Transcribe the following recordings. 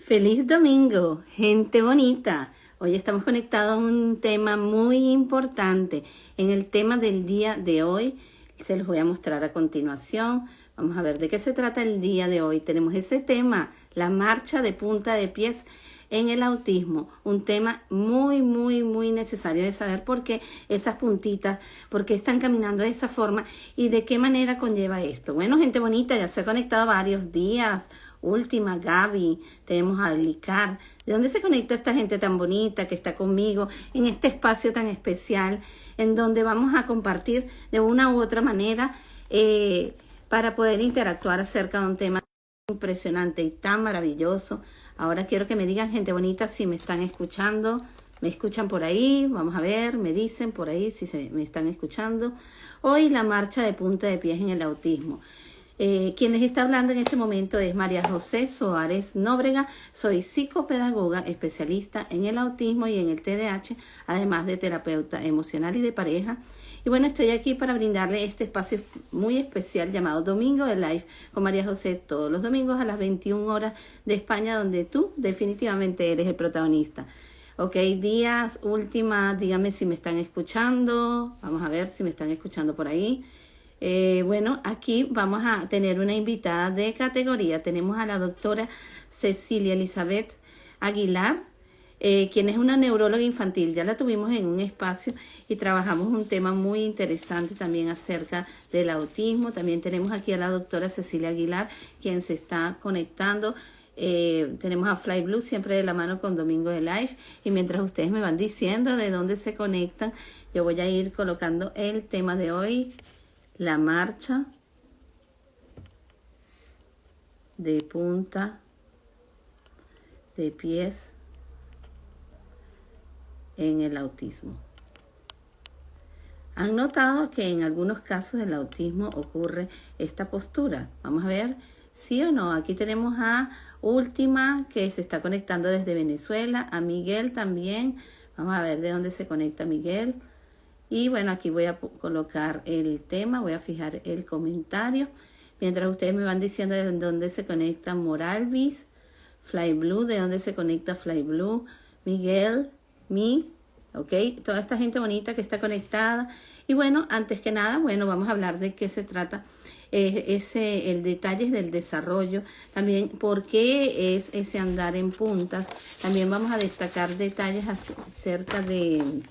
Feliz domingo, gente bonita. Hoy estamos conectados a un tema muy importante. En el tema del día de hoy, se los voy a mostrar a continuación. Vamos a ver de qué se trata el día de hoy. Tenemos ese tema, la marcha de punta de pies en el autismo, un tema muy necesario de saber por qué esas puntitas, por qué están caminando de esa forma y de qué manera conlleva esto. Bueno, gente bonita, ya se ha conectado varios días. Última, Gaby, tenemos a Licar. ¿De dónde se conecta esta gente tan bonita que está conmigo en este espacio tan especial en donde vamos a compartir de una u otra manera para poder interactuar acerca de un tema impresionante y tan maravilloso? Ahora quiero que me digan, gente bonita, si me están escuchando. ¿Me escuchan por ahí? Vamos a ver, me dicen por ahí si me están escuchando. Hoy la marcha de punta de pies en el autismo. Quien les está hablando en este momento es María José Soares Nóbrega. Soy psicopedagoga, especialista en el autismo y en el TDAH, además de terapeuta emocional y de pareja. Y bueno, estoy aquí para brindarle este espacio muy especial llamado Domingo de Live con María José todos los domingos a las 21 horas de España, donde tú definitivamente eres el protagonista. Ok, días, última, dígame si me están escuchando. Vamos a ver si me están escuchando por ahí. Bueno, aquí vamos a tener una invitada de categoría. Tenemos a la doctora Cecilia Elizabeth Aguilar, quien es una neuróloga infantil. Ya la tuvimos en un espacio y trabajamos un tema muy interesante también acerca del autismo. También tenemos aquí a la doctora Cecilia Aguilar, quien se está conectando. Tenemos a Fly Blue siempre de la mano con Domingo de Live, y mientras ustedes me van diciendo de dónde se conectan, yo voy a ir colocando el tema de hoy. La marcha de punta de pies en el autismo. ¿Han notado que en algunos casos del autismo ocurre esta postura? Vamos a ver, sí o no. Aquí tenemos a Última, que se está conectando desde Venezuela, a Miguel también. Vamos a ver de dónde se conecta Miguel. Y bueno, aquí voy a colocar el tema, voy a fijar el comentario. Mientras ustedes me van diciendo de dónde se conecta Moralvis, Fly Blue, de dónde se conecta Fly Blue, Miguel, ok, toda esta gente bonita que está conectada. Y bueno, antes que nada, bueno, vamos a hablar de qué se trata. El detalle del desarrollo, también por qué es ese andar en puntas. También vamos a destacar detalles acerca de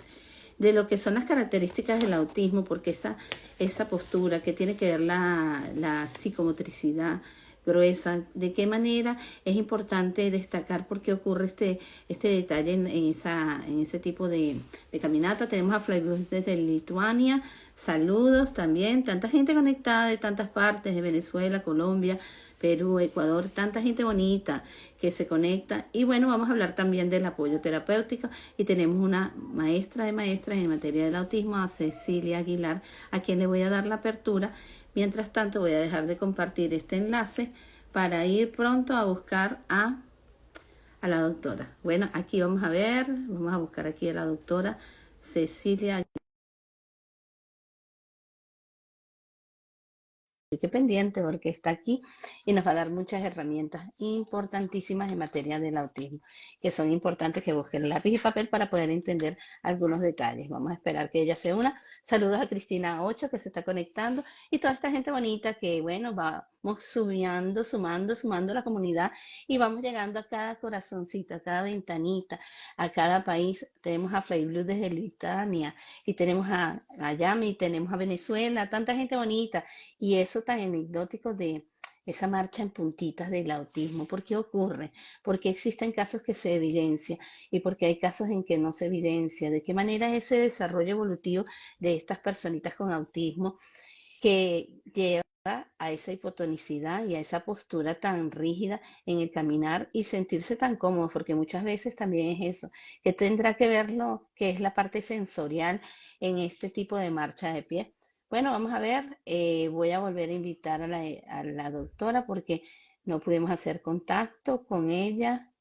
lo que son las características del autismo, porque esa postura que tiene que ver la psicomotricidad gruesa, de qué manera es importante destacar por qué ocurre este detalle en ese tipo de caminata. Tenemos a Flyblue desde Lituania, saludos también, tanta gente conectada de tantas partes, de Venezuela, Colombia, Perú, Ecuador, tanta gente bonita que se conecta. Y bueno, vamos a hablar también del apoyo terapéutico y tenemos una maestra de maestras en materia del autismo, a Cecilia Aguilar, a quien le voy a dar la apertura. Mientras tanto, voy a dejar de compartir este enlace para ir pronto a buscar a la doctora. Bueno, aquí vamos a ver, vamos a buscar aquí a la doctora Cecilia Aguilar. Así que pendiente porque está aquí y nos va a dar muchas herramientas importantísimas en materia del autismo, que son importantes que busquen lápiz y papel para poder entender algunos detalles. Vamos a esperar que ella se una. Saludos a Cristina 8 que se está conectando y toda esta gente bonita que, bueno, vamos sumando la comunidad y vamos llegando a cada corazoncito, a cada ventanita, a cada país. Tenemos a Fly Blue desde Lituania y tenemos a Miami, tenemos a Venezuela, tanta gente bonita. Y eso tan anecdótico de esa marcha en puntitas del autismo. ¿Por qué ocurre? Porque existen casos que se evidencia y porque hay casos en que no se evidencia. ¿De qué manera ese desarrollo evolutivo de estas personitas con autismo que lleva a esa hipotonicidad y a esa postura tan rígida en el caminar y sentirse tan cómodos? Porque muchas veces también es eso, que tendrá que ver lo que es la parte sensorial en este tipo de marcha de pie. Bueno, vamos a ver, voy a volver a invitar a la doctora porque no pudimos hacer contacto con ella.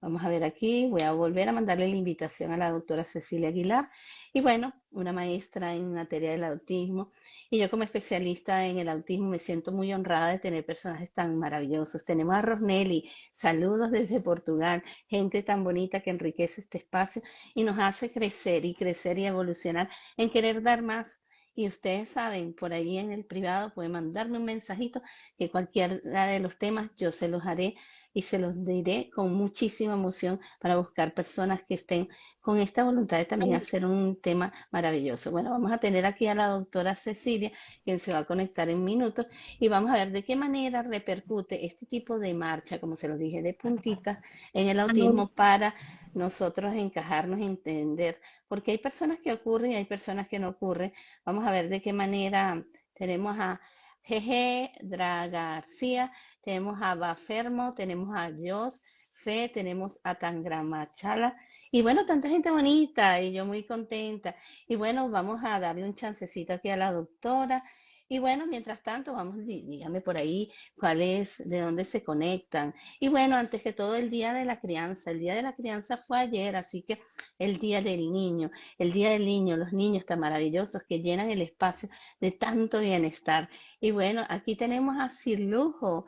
Vamos a ver aquí, voy a volver a mandarle la invitación a la doctora Cecilia Aguilar. Y bueno, una maestra en materia del autismo. Y yo como especialista en el autismo me siento muy honrada de tener personajes tan maravillosos. Tenemos a Rosnelli, saludos desde Portugal, gente tan bonita que enriquece este espacio y nos hace crecer y evolucionar en querer dar más. Y ustedes saben, por ahí en el privado pueden mandarme un mensajito que cualquiera de los temas yo se los haré y se los diré con muchísima emoción para buscar personas que estén con esta voluntad de también hacer un tema maravilloso. Bueno, vamos a tener aquí a la doctora Cecilia, quien se va a conectar en minutos, y vamos a ver de qué manera repercute este tipo de marcha, como se lo dije, de puntitas en el autismo para nosotros encajarnos, entender, porque hay personas que ocurren y hay personas que no ocurren. Vamos a ver de qué manera tenemos a Jeje Draga García, tenemos a Bafermo, tenemos a Jos, Fe, tenemos a Tangramachala, y bueno, tanta gente bonita, y yo muy contenta. Y bueno, vamos a darle un chancecito aquí a la doctora. Y bueno, mientras tanto, vamos, dígame por ahí cuál es, de dónde se conectan. Y bueno, antes que todo, el Día de la Crianza fue ayer, así que el Día del Niño, los niños tan maravillosos que llenan el espacio de tanto bienestar. Y bueno, aquí tenemos a Sir Lujo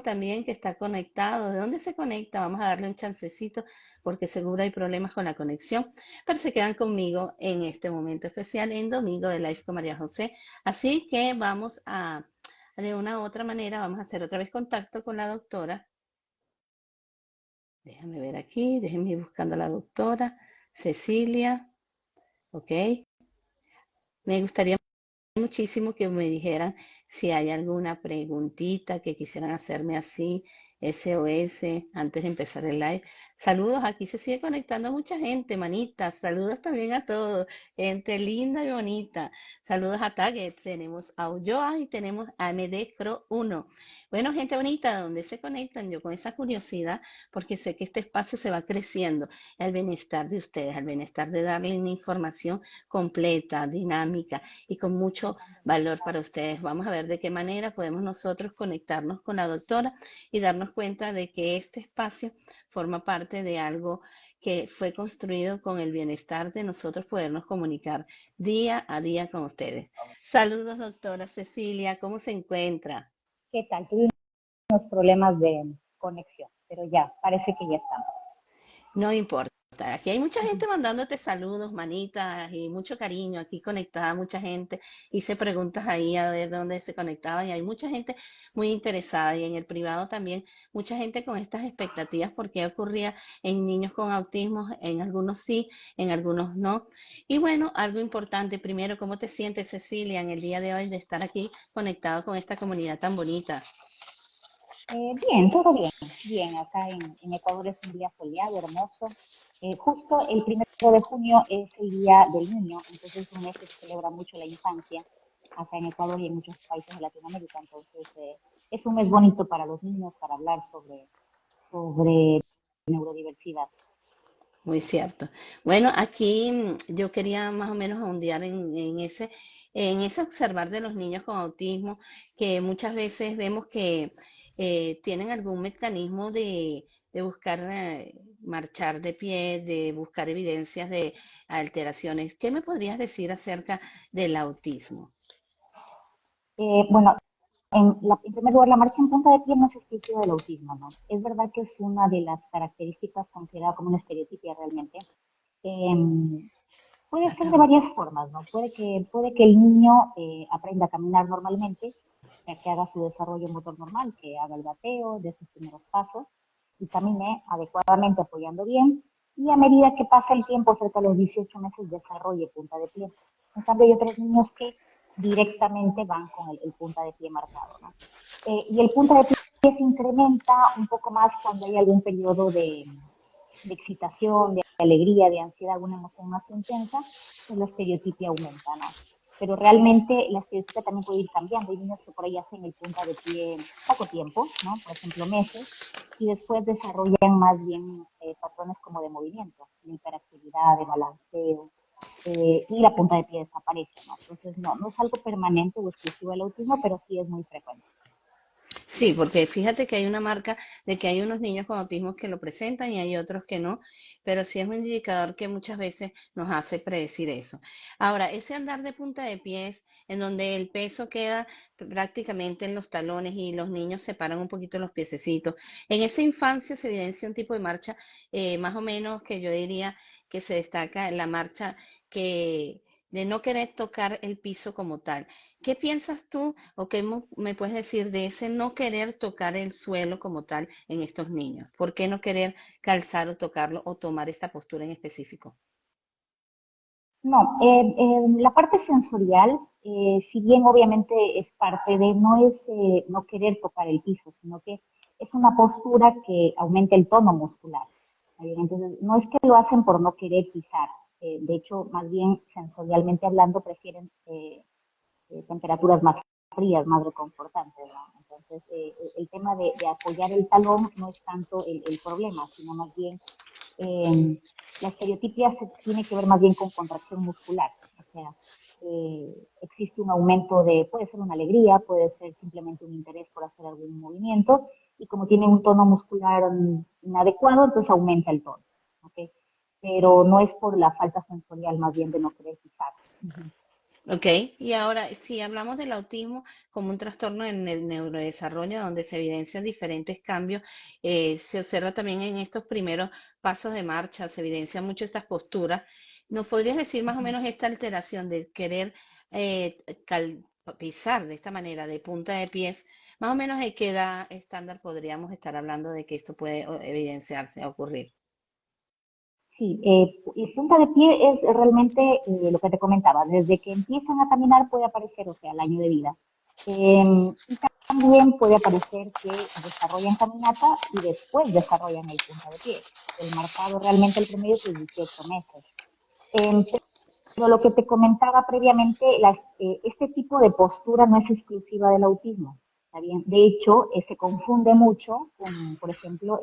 también que está conectado. ¿De dónde se conecta? Vamos a darle un chancecito porque seguro hay problemas con la conexión, pero se quedan conmigo en este momento especial en Domingo de Life con María José. Así que vamos de una u otra manera, vamos a hacer otra vez contacto con la doctora. Déjame ver aquí, déjenme ir buscando a la doctora Cecilia, ¿ok? Me gustaría muchísimo que me dijeran si hay alguna preguntita que quisieran hacerme así, SOS, antes de empezar el live. Saludos, aquí se sigue conectando mucha gente, manitas. Saludos también a todos, gente linda y bonita. Saludos a Target, tenemos a Ulloa y tenemos a MD Cro 1. Bueno, gente bonita, ¿dónde se conectan? Yo con esa curiosidad, porque sé que este espacio se va creciendo, el bienestar de ustedes, el bienestar de darle una información completa, dinámica y con mucho valor para ustedes. Vamos a ver de qué manera podemos nosotros conectarnos con la doctora y darnos cuenta de que este espacio forma parte de algo que fue construido con el bienestar de nosotros podernos comunicar día a día con ustedes. Saludos, doctora Cecilia, ¿cómo se encuentra? ¿Qué tal? Tuve unos problemas de conexión, pero ya, parece que ya estamos. No importa. Aquí hay mucha gente mandándote saludos, manitas y mucho cariño. Aquí conectada mucha gente. Hice preguntas ahí a ver dónde se conectaban y hay mucha gente muy interesada. Y en el privado también mucha gente con estas expectativas porque ocurría en niños con autismo. En algunos sí, en algunos no. Y bueno, algo importante. Primero, ¿cómo te sientes, Cecilia, en el día de hoy de estar aquí conectado con esta comunidad tan bonita? Bien, todo bien. Bien, acá en Ecuador es un día soleado, hermoso. Justo el 1 de junio es el Día del Niño, entonces es un mes que se celebra mucho la infancia acá en Ecuador y en muchos países de Latinoamérica. Entonces es un mes bonito para los niños, para hablar sobre neurodiversidad. Muy cierto. Bueno, aquí yo quería más o menos ahondear en ese observar de los niños con autismo, que muchas veces vemos que tienen algún mecanismo de buscar marchar de pie, de buscar evidencias de alteraciones. ¿Qué me podrías decir acerca del autismo? Bueno, en primer lugar, la marcha en punta de pie no es exclusiva del autismo, ¿no? Es verdad que es una de las características considerada como una estereotipia realmente. Em, Puede ser de Acabo. varias formas, ¿no? Puede que el niño aprenda a caminar normalmente, o sea, que haga su desarrollo motor normal, que haga el gateo, de sus primeros pasos y camine adecuadamente apoyando bien. Y a medida que pasa el tiempo, cerca de los 18 meses, desarrolle punta de pie. En cambio, hay otros niños que directamente van con el punta de pie marcado, ¿no? Y el punta de pie se incrementa un poco más cuando hay algún periodo de excitación, de alegría, de ansiedad, alguna emoción más intensa, pues la estereotipia aumenta, ¿no? Pero realmente la estereotipia también puede ir cambiando. Hay niños que por ahí hacen el punta de pie poco tiempo, ¿no? Por ejemplo, meses, y después desarrollan más bien patrones como de movimiento, de hiperactividad, de balanceo, y la punta de pie desaparece, ¿no? Entonces, no es algo permanente o exclusivo del autismo, pero sí es muy frecuente. Sí, porque fíjate que hay una marca de que hay unos niños con autismo que lo presentan y hay otros que no, pero sí es un indicador que muchas veces nos hace predecir eso. Ahora, ese andar de punta de pies, en donde el peso queda prácticamente en los talones y los niños separan un poquito los piececitos, en esa infancia se evidencia un tipo de marcha, más o menos que yo diría que se destaca la marcha que de no querer tocar el piso como tal. ¿Qué piensas tú o qué me puedes decir de ese no querer tocar el suelo como tal en estos niños? ¿Por qué no querer calzar o tocarlo o tomar esta postura en específico? No, la parte sensorial, si bien obviamente es parte de, no es no querer tocar el piso, sino que es una postura que aumenta el tono muscular. ¿Está bien? Entonces, no es que lo hacen por no querer pisar. De hecho, más bien sensorialmente hablando, prefieren temperaturas más frías, más reconfortantes, ¿no? Entonces, el tema de apoyar el talón no es tanto el problema, sino más bien eh, la estereotipia se tiene que ver más bien con contracción muscular, o sea, existe un aumento de, puede ser una alegría, puede ser simplemente un interés por hacer algún movimiento, y como tiene un tono muscular inadecuado, entonces aumenta el tono, ¿ok? Pero no es por la falta sensorial, más bien de no querer pisar. Uh-huh. Ok, y ahora si hablamos del autismo como un trastorno en el neurodesarrollo donde se evidencian diferentes cambios, se observa también en estos primeros pasos de marcha, se evidencian mucho estas posturas. ¿Nos podrías decir más o Uh-huh. menos esta alteración de querer pisar de esta manera, de punta de pies, más o menos en qué edad estándar podríamos estar hablando de que esto puede evidenciarse, ocurrir? Sí, y punta de pie es realmente lo que te comentaba, desde que empiezan a caminar puede aparecer, o sea, el año de vida. Y también puede aparecer que desarrollan caminata y después desarrollan el punta de pie. El marcado realmente el promedio es de 18 meses. Em, pero lo que te comentaba previamente, este tipo de postura no es exclusiva del autismo. ¿Está bien? De hecho, se confunde mucho con, por ejemplo,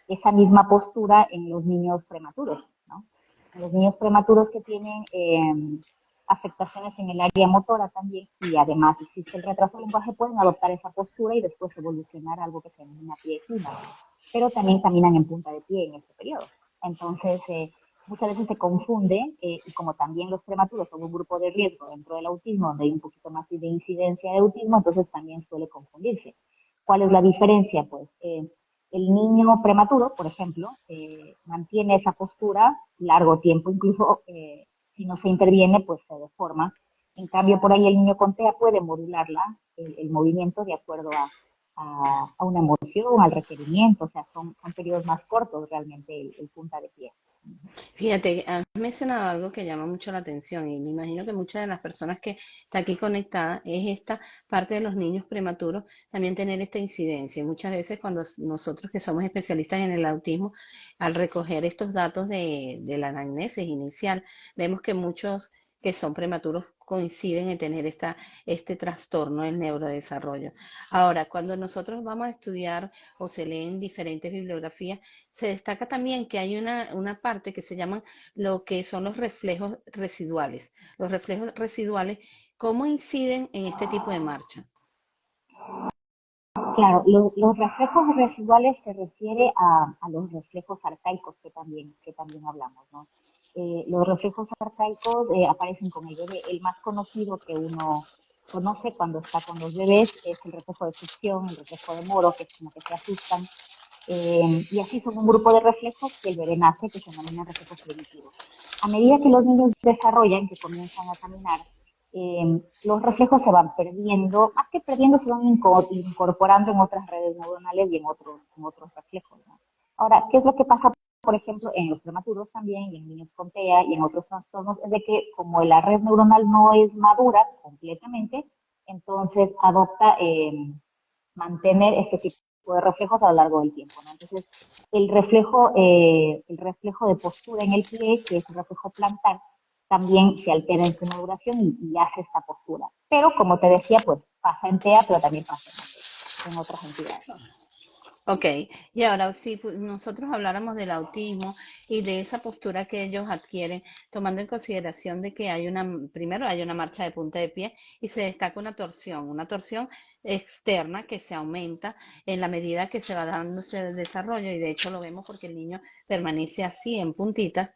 esa misma postura en los niños prematuros, ¿no? En los niños prematuros que tienen afectaciones en el área motora también y además existe el retraso del lenguaje, pueden adoptar esa postura y después evolucionar a algo que se denomina pie equino. Pero también caminan en punta de pie en ese periodo. Entonces, muchas veces se confunde, y como también los prematuros son un grupo de riesgo dentro del autismo, donde hay un poquito más de incidencia de autismo, entonces también suele confundirse. ¿Cuál es la diferencia? Pues el niño prematuro, por ejemplo, mantiene esa postura largo tiempo, incluso si no se interviene, pues se deforma. En cambio, por ahí el niño con TEA puede modularla, el movimiento, de acuerdo a una emoción, al requerimiento, o sea, son periodos más cortos realmente el punta de pie. Fíjate, has mencionado algo que llama mucho la atención y me imagino que muchas de las personas que están aquí conectadas es esta parte de los niños prematuros también tener esta incidencia. Y muchas veces cuando nosotros que somos especialistas en el autismo, al recoger estos datos de la anamnesis inicial, vemos que muchos que son prematuros coinciden en tener este trastorno del neurodesarrollo. Ahora, cuando nosotros vamos a estudiar o se leen diferentes bibliografías, se destaca también que hay una parte que se llaman lo que son los reflejos residuales. Los reflejos residuales, ¿cómo inciden en este tipo de marcha? Claro, los reflejos residuales se refiere a los reflejos arcaicos que también hablamos, ¿no? Los reflejos arcaicos aparecen con el bebé. El más conocido que uno conoce cuando está con los bebés es el reflejo de succión, el reflejo de Moro, que es como que se asustan. Y así son un grupo de reflejos que el bebé nace, que se denominan reflejos primitivos. A medida que los niños desarrollan, que comienzan a caminar, los reflejos se van perdiendo, más que perdiendo, se van incorporando en otras redes neuronales y en otros reflejos, ¿no? Ahora, ¿qué es lo que pasa, por ejemplo, en los prematuros también, y en niños con TEA y en otros trastornos? Es de que como la red neuronal no es madura completamente, entonces adopta mantener este tipo de reflejos a lo largo del tiempo, ¿no? Entonces, el reflejo de postura en el pie, que es el reflejo plantar, también se altera en su maduración y hace esta postura. Pero, como te decía, pues pasa en TEA, pero también pasa en otras entidades. Ok, y ahora si nosotros habláramos del autismo y de esa postura que ellos adquieren, tomando en consideración de que hay primero hay una marcha de punta de pie y se destaca una torsión externa que se aumenta en la medida que se va dando ese desarrollo y de hecho lo vemos porque el niño permanece así en puntitas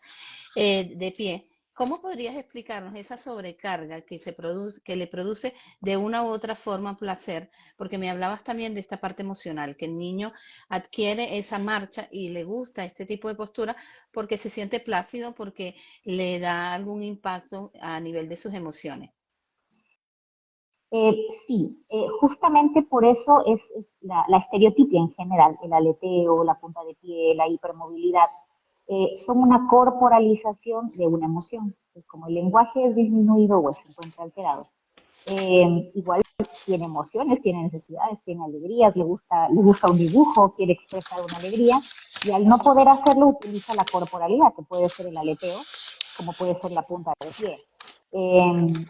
de pie. ¿Cómo podrías explicarnos esa sobrecarga que se produce, que le produce de una u otra forma placer? Porque me hablabas también de esta parte emocional, que el niño adquiere esa marcha y le gusta este tipo de postura porque se siente plácido, porque le da algún impacto a nivel de sus emociones. Sí, justamente por eso es la estereotipia en general, el aleteo, la punta de pie, la hipermovilidad, son una corporalización de una emoción. Pues como el lenguaje es disminuido o se encuentra alterado, igual tiene emociones, tiene necesidades, tiene alegrías, le gusta un dibujo, quiere expresar una alegría, y al no poder hacerlo utiliza la corporalidad, que puede ser el aleteo, como puede ser la punta de pie.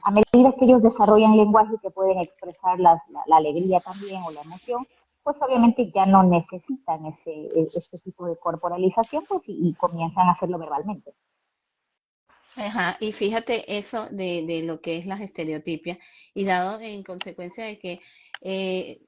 A medida que ellos desarrollan lenguaje que pueden expresar la alegría también o la emoción, pues obviamente ya no necesitan este tipo de corporalización, pues y comienzan a hacerlo verbalmente. Ajá, y fíjate eso de lo que es las estereotipias y dado en consecuencia de que eh,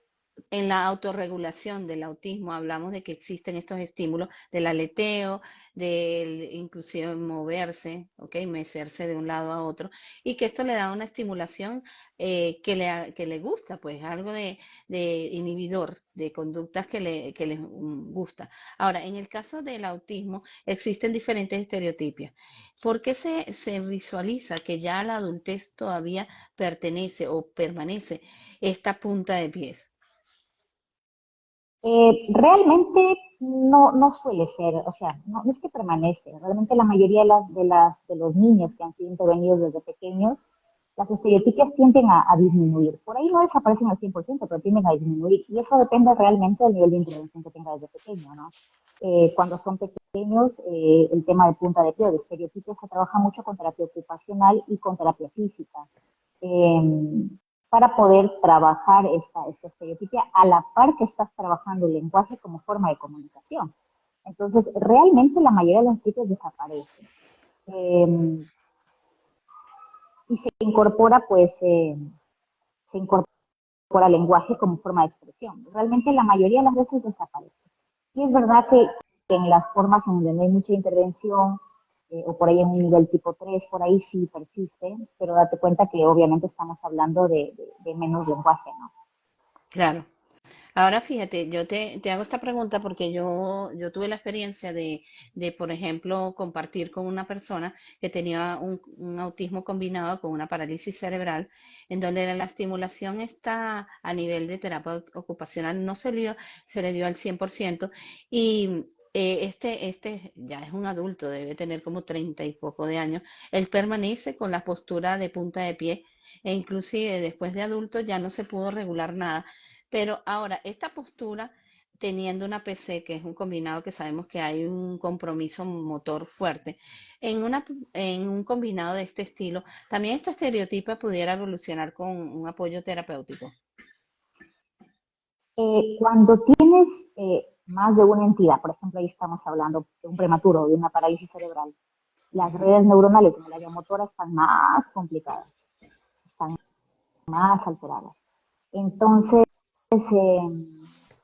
en la autorregulación del autismo hablamos de que existen estos estímulos del aleteo, del inclusive moverse, ¿ok? Mecerse de un lado a otro, y que esto le da una estimulación que le gusta, pues algo de inhibidor, de conductas que les gusta. Ahora, en el caso del autismo existen diferentes estereotipias. ¿Por qué se visualiza que ya a la adultez todavía pertenece o permanece esta punta de pies? Realmente no suele ser, o sea, no es que permanece. Realmente la mayoría de los niños que han sido intervenidos desde pequeños, las estereotipias tienden a disminuir. Por ahí no desaparecen al 100%, pero tienden a disminuir. Y eso depende realmente del nivel de intervención que tenga desde pequeño, ¿no? Cuando son pequeños, el tema de punta de pie o de estereotipos se trabaja mucho con terapia ocupacional y con terapia física. Eh, para poder trabajar esta estereotipia a la par que estás trabajando el lenguaje como forma de comunicación. Entonces, realmente la mayoría de los tipos desaparecen. Eh, y se incorpora, pues, se incorpora lenguaje como forma de expresión. Realmente la mayoría de las veces desaparece. Y es verdad que en las formas en donde no hay mucha intervención, o por ahí en un nivel tipo 3 por ahí sí persiste, pero date cuenta que obviamente estamos hablando de menos lenguaje, ¿no? Claro. Ahora fíjate, te hago esta pregunta porque yo tuve la experiencia por ejemplo, compartir con una persona que tenía un autismo combinado con una parálisis cerebral, en donde la estimulación está a nivel de terapia ocupacional, no se le dio al 100% y este ya es un adulto, debe tener como 30 y poco de años, él permanece con la postura de punta de pie e inclusive después de adulto ya no se pudo regular nada, pero ahora, esta postura, teniendo una PC, que es un combinado que sabemos que hay un compromiso motor fuerte, en un combinado de este estilo, también esta estereotipa pudiera evolucionar con un apoyo terapéutico. Cuando tienes más de una entidad, por ejemplo, ahí estamos hablando de un prematuro o de una parálisis cerebral, las Ujú. redes neuronales en el área motora están más complicadas, están más alteradas. Entonces, eh,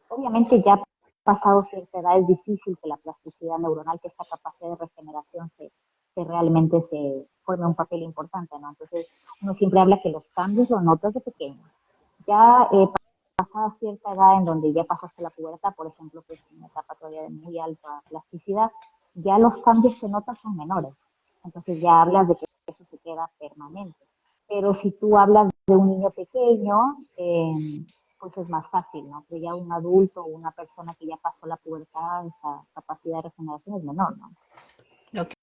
obviamente ya pasado cierta edad es difícil que la plasticidad neuronal, que esta capacidad de regeneración se realmente se forme un papel importante, ¿no? Entonces, uno siempre habla que los cambios los notas de pequeño. Ya pasada cierta edad en donde ya pasaste la pubertad, por ejemplo, que es una etapa todavía de muy alta plasticidad, ya los cambios que notas son menores. Entonces ya hablas de que eso se queda permanente. Pero si tú hablas de un niño pequeño, pues es más fácil, ¿no? Pero ya un adulto o una persona que ya pasó la pubertad, esa capacidad de regeneración es menor, ¿no? Ok.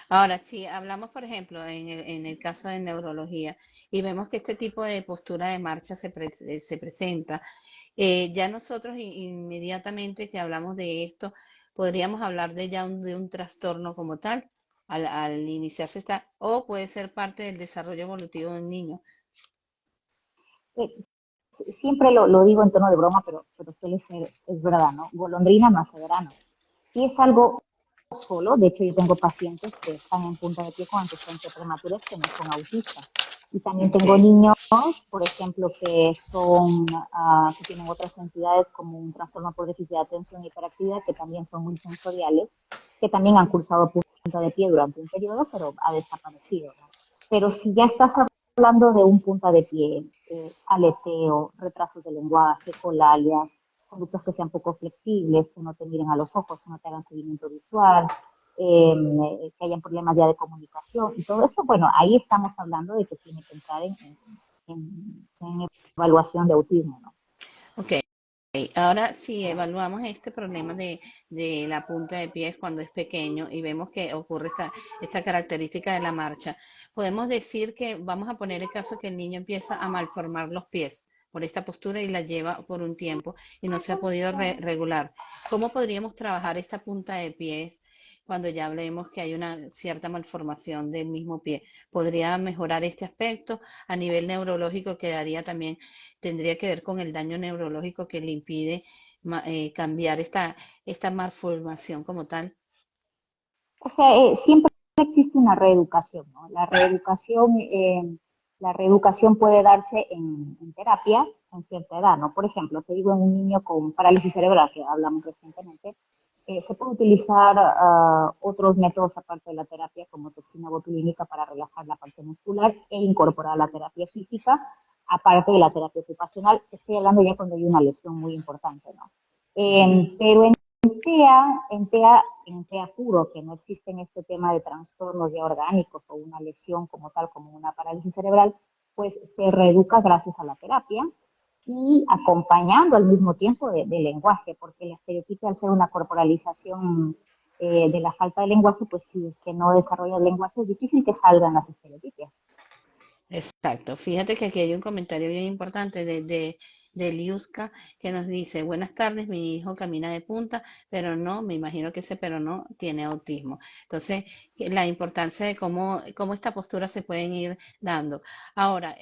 Ahora, si hablamos, por ejemplo, en el caso de neurología y vemos que este tipo de postura de marcha se presenta, ya nosotros inmediatamente que hablamos de esto, podríamos hablar de de un trastorno como tal al iniciarse esta, o puede ser parte del desarrollo evolutivo de un niño. siempre lo digo en tono de broma, pero suele ser, es verdad, ¿no? Golondrina no hace verano. Si es algo solo, de hecho yo tengo pacientes que están en punta de pie con antecedentes prematuros que no son autistas. Y también tengo Ok. niños, por ejemplo, que son, que tienen otras entidades como un trastorno por déficit de atención y hiperactividad, que también son muy sensoriales, que también han cursado punta de pie durante un periodo, pero ha desaparecido, ¿no? Pero si ya estás hablando de un punta de pie, aleteo, retrasos de lenguaje, colalias, conductas que sean poco flexibles, que no te miren a los ojos, que no te hagan seguimiento visual, que hayan problemas ya de comunicación y todo eso, bueno, ahí estamos hablando de que tiene que entrar en evaluación de autismo, ¿no? Ok. Ahora, si evaluamos este problema de la punta de pies cuando es pequeño y vemos que ocurre esta característica de la marcha, podemos decir que vamos a poner el caso que el niño empieza a malformar los pies por esta postura y la lleva por un tiempo y no se ha podido regular. ¿Cómo podríamos trabajar esta punta de pies cuando ya hablemos que hay una cierta malformación del mismo pie? ¿Podría mejorar este aspecto? A nivel neurológico quedaría también, tendría que ver con el daño neurológico que le impide cambiar esta malformación como tal. O sea, siempre existe una reeducación, ¿no? La reeducación puede darse en terapia en cierta edad, ¿no? Por ejemplo, te digo, en un niño con parálisis cerebral, que hablamos recientemente, se puede utilizar otros métodos aparte de la terapia, como toxina botulínica para relajar la parte muscular e incorporar la terapia física, aparte de la terapia ocupacional. Estoy hablando ya cuando hay una lesión muy importante, ¿no? Pero en TEA puro, que no existen este tema de trastornos ya orgánicos o una lesión como tal, como una parálisis cerebral, pues se reeduca gracias a la terapia y acompañando al mismo tiempo de lenguaje, porque la estereotipia, al ser una corporalización de la falta de lenguaje, pues si es que no desarrolla el lenguaje, es difícil que salgan las estereotipias. Exacto. Fíjate que aquí hay un comentario bien importante de Liuska que nos dice, buenas tardes, mi hijo camina de punta, pero no, me imagino que ese pero no tiene autismo. Entonces, la importancia de cómo esta postura se pueden ir dando. Ahora,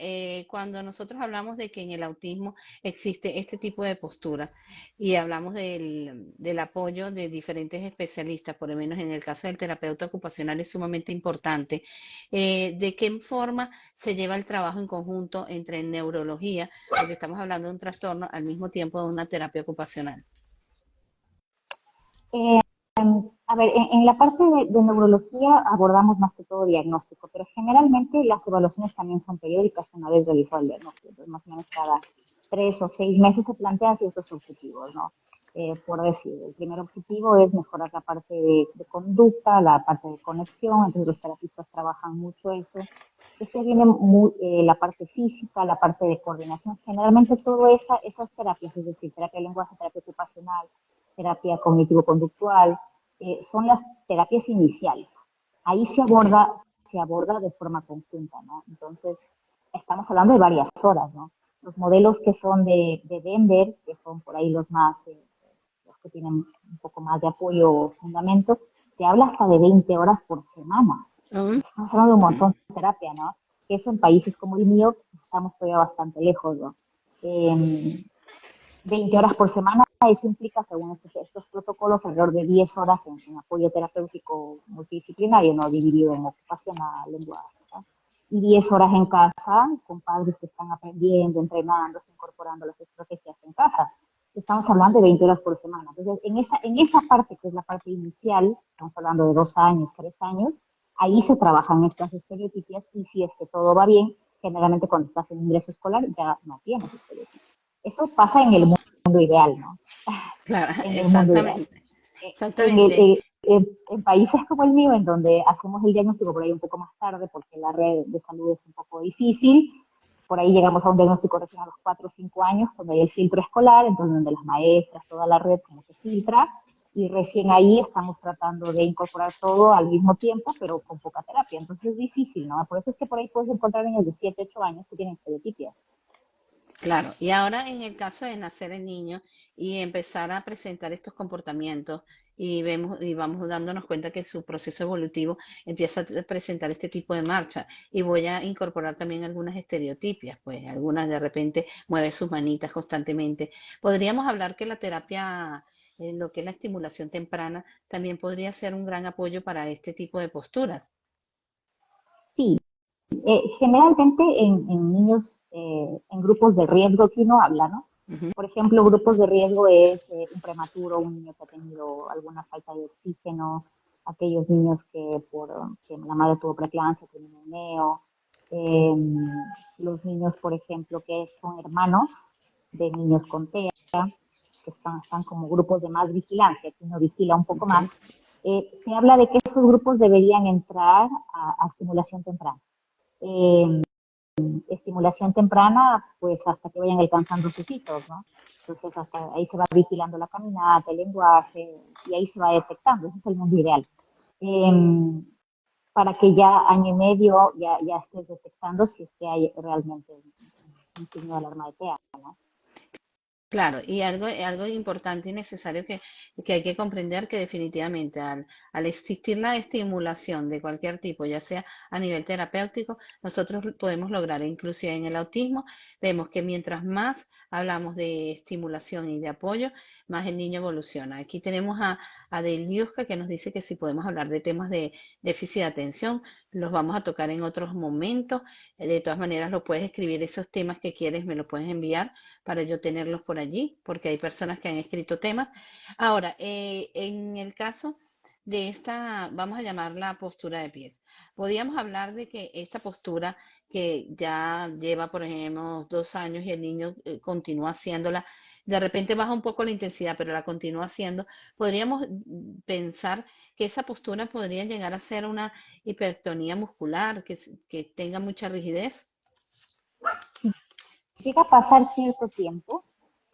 cuando nosotros hablamos de que en el autismo existe este tipo de postura y hablamos del apoyo de diferentes especialistas, por lo menos en el caso del terapeuta ocupacional es sumamente importante, ¿de qué forma se lleva el trabajo en conjunto entre neurología, porque estamos hablando de un trastorno al mismo tiempo de una terapia ocupacional? Eh, a ver, en la parte de neurología abordamos más que todo diagnóstico, pero generalmente las evaluaciones también son periódicas una vez realizado el diagnóstico. Entonces, más o menos cada 3 o 6 meses se plantean ciertos objetivos, ¿no? Por decir, el primer objetivo es mejorar la parte de conducta, la parte de conexión, entonces los terapeutas trabajan mucho eso. Después viene la parte física, la parte de coordinación. Generalmente todas esas terapias, es decir, terapia de lenguaje, terapia ocupacional, terapia cognitivo-conductual, son las terapias iniciales. Ahí se aborda de forma conjunta, ¿no? Entonces, estamos hablando de varias horas, ¿no? Los modelos que son de Denver, que son por ahí los que tienen un poco más de apoyo o fundamento, te habla hasta de 20 horas por semana. Mm, Estamos hablando de un montón de terapia, ¿no? Que eso en países como el mío estamos todavía bastante lejos, ¿no? Eh, 20 horas por semana, eso implica, según estos protocolos, alrededor de 10 horas en apoyo terapéutico multidisciplinario, no dividido en ocupacional, lenguaje, ¿no? Y 10 horas en casa, con padres que están aprendiendo, entrenándose, incorporando las estrategias en casa. Estamos hablando de 20 horas por semana. Entonces, en esa parte, que es la parte inicial, estamos hablando de 2 años, 3 años, ahí se trabajan estas estereotipias y si es que todo va bien, generalmente cuando estás en ingreso escolar ya no tienes estereotipias. Eso pasa en el mundo ideal, ¿no? claro, En el mundo ideal. exactamente, En, el, exactamente. en países como el mío, en donde hacemos el diagnóstico por ahí un poco más tarde, porque la red de salud es un poco difícil, por ahí llegamos a un diagnóstico recién a los 4 o 5 años, cuando hay el filtro escolar, entonces donde las maestras, toda la red como se filtra, y recién ahí estamos tratando de incorporar todo al mismo tiempo, pero con poca terapia. Entonces es difícil, ¿no? Por eso es que por ahí puedes encontrar niños de 7, 8 años que tienen estereotipias. Claro, y ahora en el caso de nacer el niño y empezar a presentar estos comportamientos y vemos y vamos dándonos cuenta que su proceso evolutivo empieza a presentar este tipo de marcha y voy a incorporar también algunas estereotipias, pues algunas de repente mueve sus manitas constantemente. Podríamos hablar que la terapia, lo que es la estimulación temprana, también podría ser un gran apoyo para este tipo de posturas. Sí, generalmente en niños en grupos de riesgo que uno habla, ¿no? Ujú. Por ejemplo, grupos de riesgo es un prematuro, un niño que ha tenido alguna falta de oxígeno, aquellos niños que la madre tuvo preeclampsia, tienen un neo, eh, los niños, por ejemplo, que son hermanos de niños con TEA, que están como grupos de más vigilancia, que uno vigila un poco Ok. más. Se habla de que esos grupos deberían entrar a estimulación temprana. Eh, Estimulación temprana, pues hasta que vayan alcanzando sus hitos, ¿no? Entonces, hasta ahí se va vigilando la caminata, el lenguaje, y ahí se va detectando. Ese es el mundo ideal. Eh, para que ya año y medio ya estés detectando si es que hay realmente un signo de alarma de TEA, ¿no? Claro, y algo importante y necesario que hay que comprender que definitivamente al existir la estimulación de cualquier tipo, ya sea a nivel terapéutico, nosotros podemos lograr, inclusive en el autismo, vemos que mientras más hablamos de estimulación y de apoyo, más el niño evoluciona. Aquí tenemos a Deliuska que nos dice que si podemos hablar de temas de déficit de atención, los vamos a tocar en otros momentos. De todas maneras, lo puedes escribir esos temas que quieres, me lo puedes enviar para yo tenerlos por allí, porque hay personas que han escrito temas. Ahora, en el caso de esta, vamos a llamarla postura de pies, podríamos hablar de que esta postura que ya lleva, por ejemplo, 2 años y el niño continúa haciéndola, de repente baja un poco la intensidad, pero la continúa haciendo, podríamos pensar que esa postura podría llegar a ser una hipertonía muscular, que tenga mucha rigidez. Llega a pasar cierto tiempo.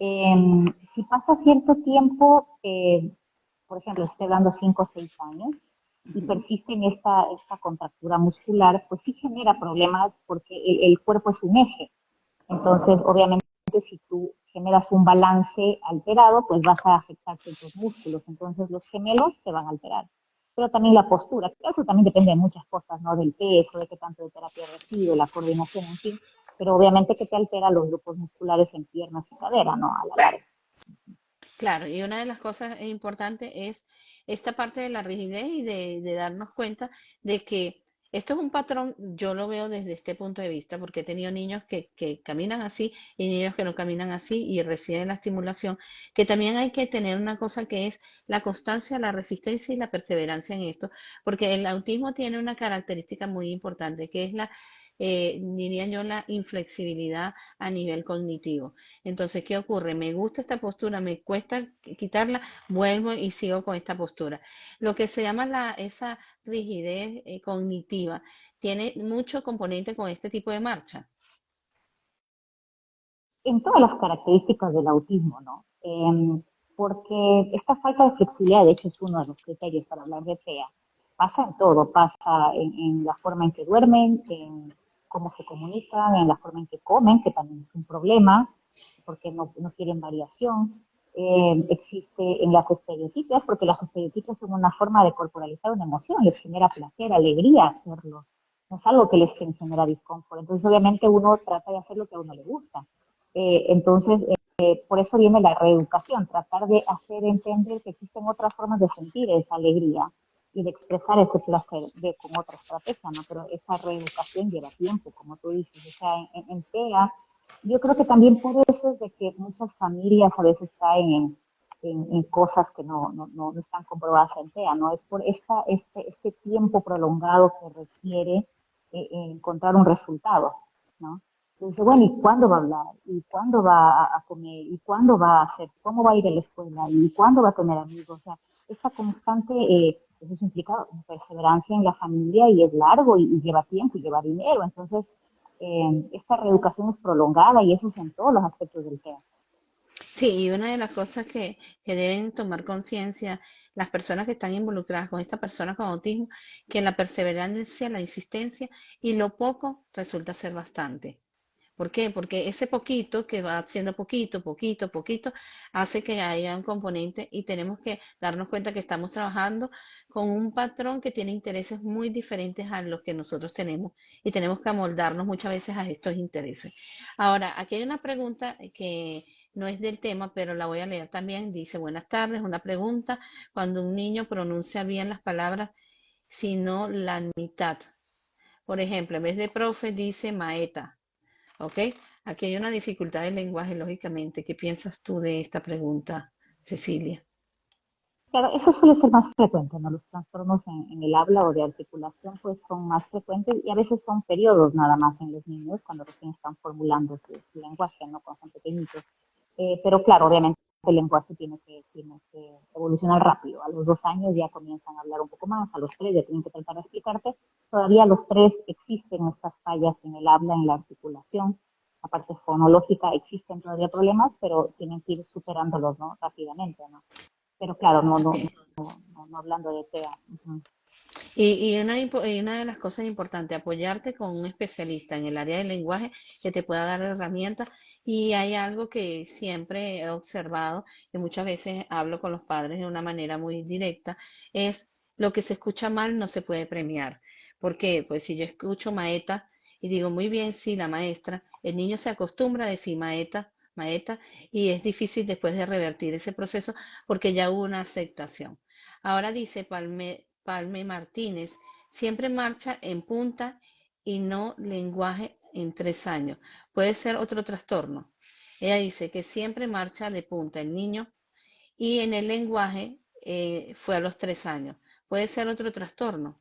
eh, si pasa cierto tiempo, por ejemplo, estoy hablando 5 o 6 años, y Ujú. persiste en esta contractura muscular, pues sí genera problemas porque el cuerpo es un eje. Entonces, obviamente, si tú generas un balance alterado, pues vas a afectar ciertos músculos. Entonces, los gemelos te van a alterar. Pero también la postura, eso también depende de muchas cosas, ¿no? Del peso, de qué tanto de terapia recibe, la coordinación, en fin. Pero obviamente que te altera los grupos musculares en piernas y cadera, ¿no? A la larga. Claro, y una de las cosas importantes es esta parte de la rigidez y de darnos cuenta de que esto es un patrón, yo lo veo desde este punto de vista, porque he tenido niños que caminan así y niños que no caminan así y reciben la estimulación, que también hay que tener una cosa que es la constancia, la resistencia y la perseverancia en esto, porque el autismo tiene una característica muy importante, que es diría yo, la inflexibilidad a nivel cognitivo. Entonces, ¿qué ocurre? Me gusta esta postura, me cuesta quitarla, vuelvo y sigo con esta postura. Lo que se llama esa rigidez cognitiva tiene mucho componente con este tipo de marcha. En todas las características del autismo, ¿no? Porque esta falta de flexibilidad, de hecho, es uno de los criterios para hablar de TEA. Pasa en todo, pasa en la forma en que duermen, en cómo se comunican, en la forma en que comen, que también es un problema, porque no quieren variación. Existe en las estereotipias, porque las estereotipias son una forma de corporalizar una emoción, les genera placer, alegría hacerlo. No es algo que les genera disconfort. Entonces, obviamente, uno trata de hacer lo que a uno le gusta. Entonces, por eso viene la reeducación, tratar de hacer entender que existen otras formas de sentir esa alegría y de expresar ese placer con otra estrategia, ¿no? Pero esa reeducación lleva tiempo, como tú dices, o sea, en TEA, yo creo que también por eso es de que muchas familias a veces caen en cosas que no están comprobadas en TEA, ¿no? Es por este tiempo prolongado que requiere encontrar un resultado, ¿no? Entonces, bueno, ¿y cuándo va a hablar? ¿Y cuándo va a comer? ¿Y cuándo va a hacer? ¿Cómo va a ir a la escuela? ¿Y cuándo va a tener amigos? O sea, esta constante, eso implica perseverancia en la familia y es largo y lleva tiempo y lleva dinero. Entonces, esta reeducación es prolongada y eso es en todos los aspectos del tema. Sí, y una de las cosas que deben tomar conciencia las personas que están involucradas con esta persona con autismo, que la perseverancia, la insistencia y lo poco resulta ser bastante. ¿Por qué? Porque ese poquito que va haciendo poquito, poquito, poquito, hace que haya un componente y tenemos que darnos cuenta que estamos trabajando con un patrón que tiene intereses muy diferentes a los que nosotros tenemos y tenemos que amoldarnos muchas veces a estos intereses. Ahora, aquí hay una pregunta que no es del tema, pero la voy a leer también. Dice, buenas tardes, una pregunta. Cuando un niño pronuncia bien las palabras, sino la mitad. Por ejemplo, en vez de profe dice maeta, ¿ok? Aquí hay una dificultad del lenguaje, lógicamente. ¿Qué piensas tú de esta pregunta, Cecilia? Claro, eso suele ser más frecuente, ¿no? Los trastornos en el habla o de articulación pues son más frecuentes y a veces son periodos nada más en los niños cuando recién están formulando su lenguaje, ¿no? Cuando son pequeñitos. Pero claro, obviamente el lenguaje tiene que evolucionar rápido. A los 2 años ya comienzan a hablar un poco más, a los 3 ya tienen que tratar de explicarte. Todavía a los 3 existen estas fallas en el habla, en la articulación. La parte fonológica existen todavía problemas, pero tienen que ir superándolos, ¿no? Rápidamente, ¿no? Pero claro, no hablando de TEA. Ujú. Y una de las cosas importantes, apoyarte con un especialista en el área del lenguaje que te pueda dar herramientas. Y hay algo que siempre he observado, que muchas veces hablo con los padres de una manera muy directa, es lo que se escucha mal no se puede premiar. ¿Por qué? Pues si yo escucho maeta y digo muy bien, sí, la maestra, el niño se acostumbra a decir maeta, maeta, y es difícil después de revertir ese proceso porque ya hubo una aceptación. Ahora dice Palme Martínez, siempre marcha en punta y no lenguaje en 3 años. Puede ser otro trastorno. Ella dice que siempre marcha de punta el niño y en el lenguaje fue a los 3 años. Puede ser otro trastorno.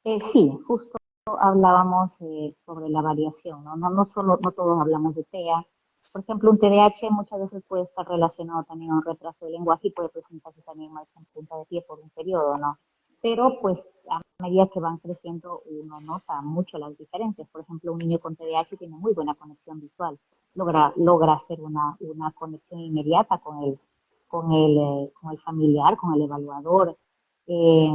Sí, justo hablábamos sobre la variación, ¿no? No todos hablamos de TEA. Por ejemplo, un TDAH muchas veces puede estar relacionado también a un retraso de lenguaje y puede presentarse también marcha en punta de pie por un periodo, ¿no? Pero pues a medida que van creciendo uno nota mucho las diferencias. Por ejemplo, un niño con TDAH tiene muy buena conexión visual, logra hacer una conexión inmediata con el familiar, con el evaluador. Eh,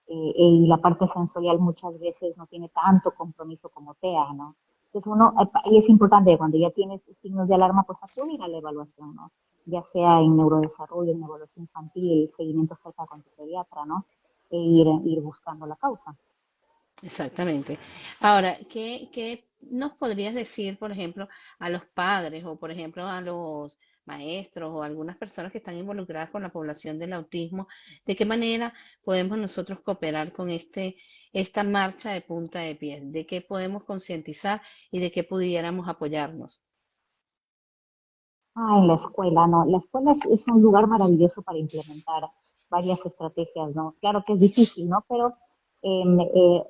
y la parte sensorial muchas veces no tiene tanto compromiso como TEA, ¿no? Entonces y es importante que cuando ya tienes signos de alarma, pues acudir a la evaluación, ¿no? Ya sea en neurodesarrollo, en neurología infantil, seguimiento cerca con tu pediatra, ¿no? Ir buscando la causa. Exactamente. Ahora, ¿qué nos podrías decir, por ejemplo, a los padres o, por ejemplo, a los maestros o a algunas personas que están involucradas con la población del autismo? ¿De qué manera podemos nosotros cooperar con esta marcha de punta de pie? ¿De qué podemos concientizar y de qué pudiéramos apoyarnos? En la escuela, ¿no? La escuela es un lugar maravilloso para implementar varias estrategias, ¿no? Claro que es difícil, ¿no? Pero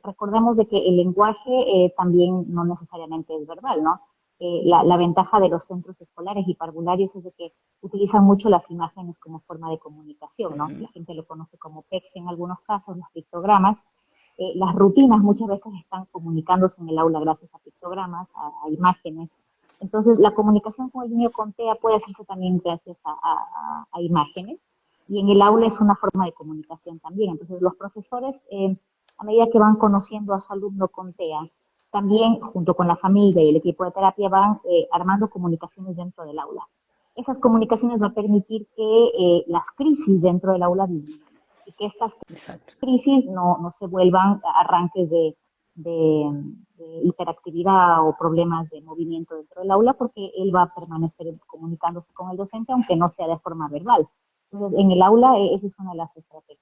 recordemos de que el lenguaje también no necesariamente es verbal, ¿no? La ventaja de los centros escolares y parvularios es de que utilizan mucho las imágenes como forma de comunicación, ¿no? Ujú. La gente lo conoce como text en algunos casos, los pictogramas. Las rutinas muchas veces están comunicándose en el aula gracias a pictogramas, a imágenes. Entonces, la comunicación con el niño con TEA puede hacerse también gracias a imágenes y en el aula es una forma de comunicación también. Entonces, los profesores, a medida que van conociendo a su alumno con TEA, también junto con la familia y el equipo de terapia van armando comunicaciones dentro del aula. Esas comunicaciones van a permitir que las crisis dentro del aula disminuyan y que estas Exacto. crisis no se vuelvan arranques de, de hiperactividad o problemas de movimiento dentro del aula, porque él va a permanecer comunicándose con el docente, aunque no sea de forma verbal. Entonces, en el aula, esa es una de las estrategias.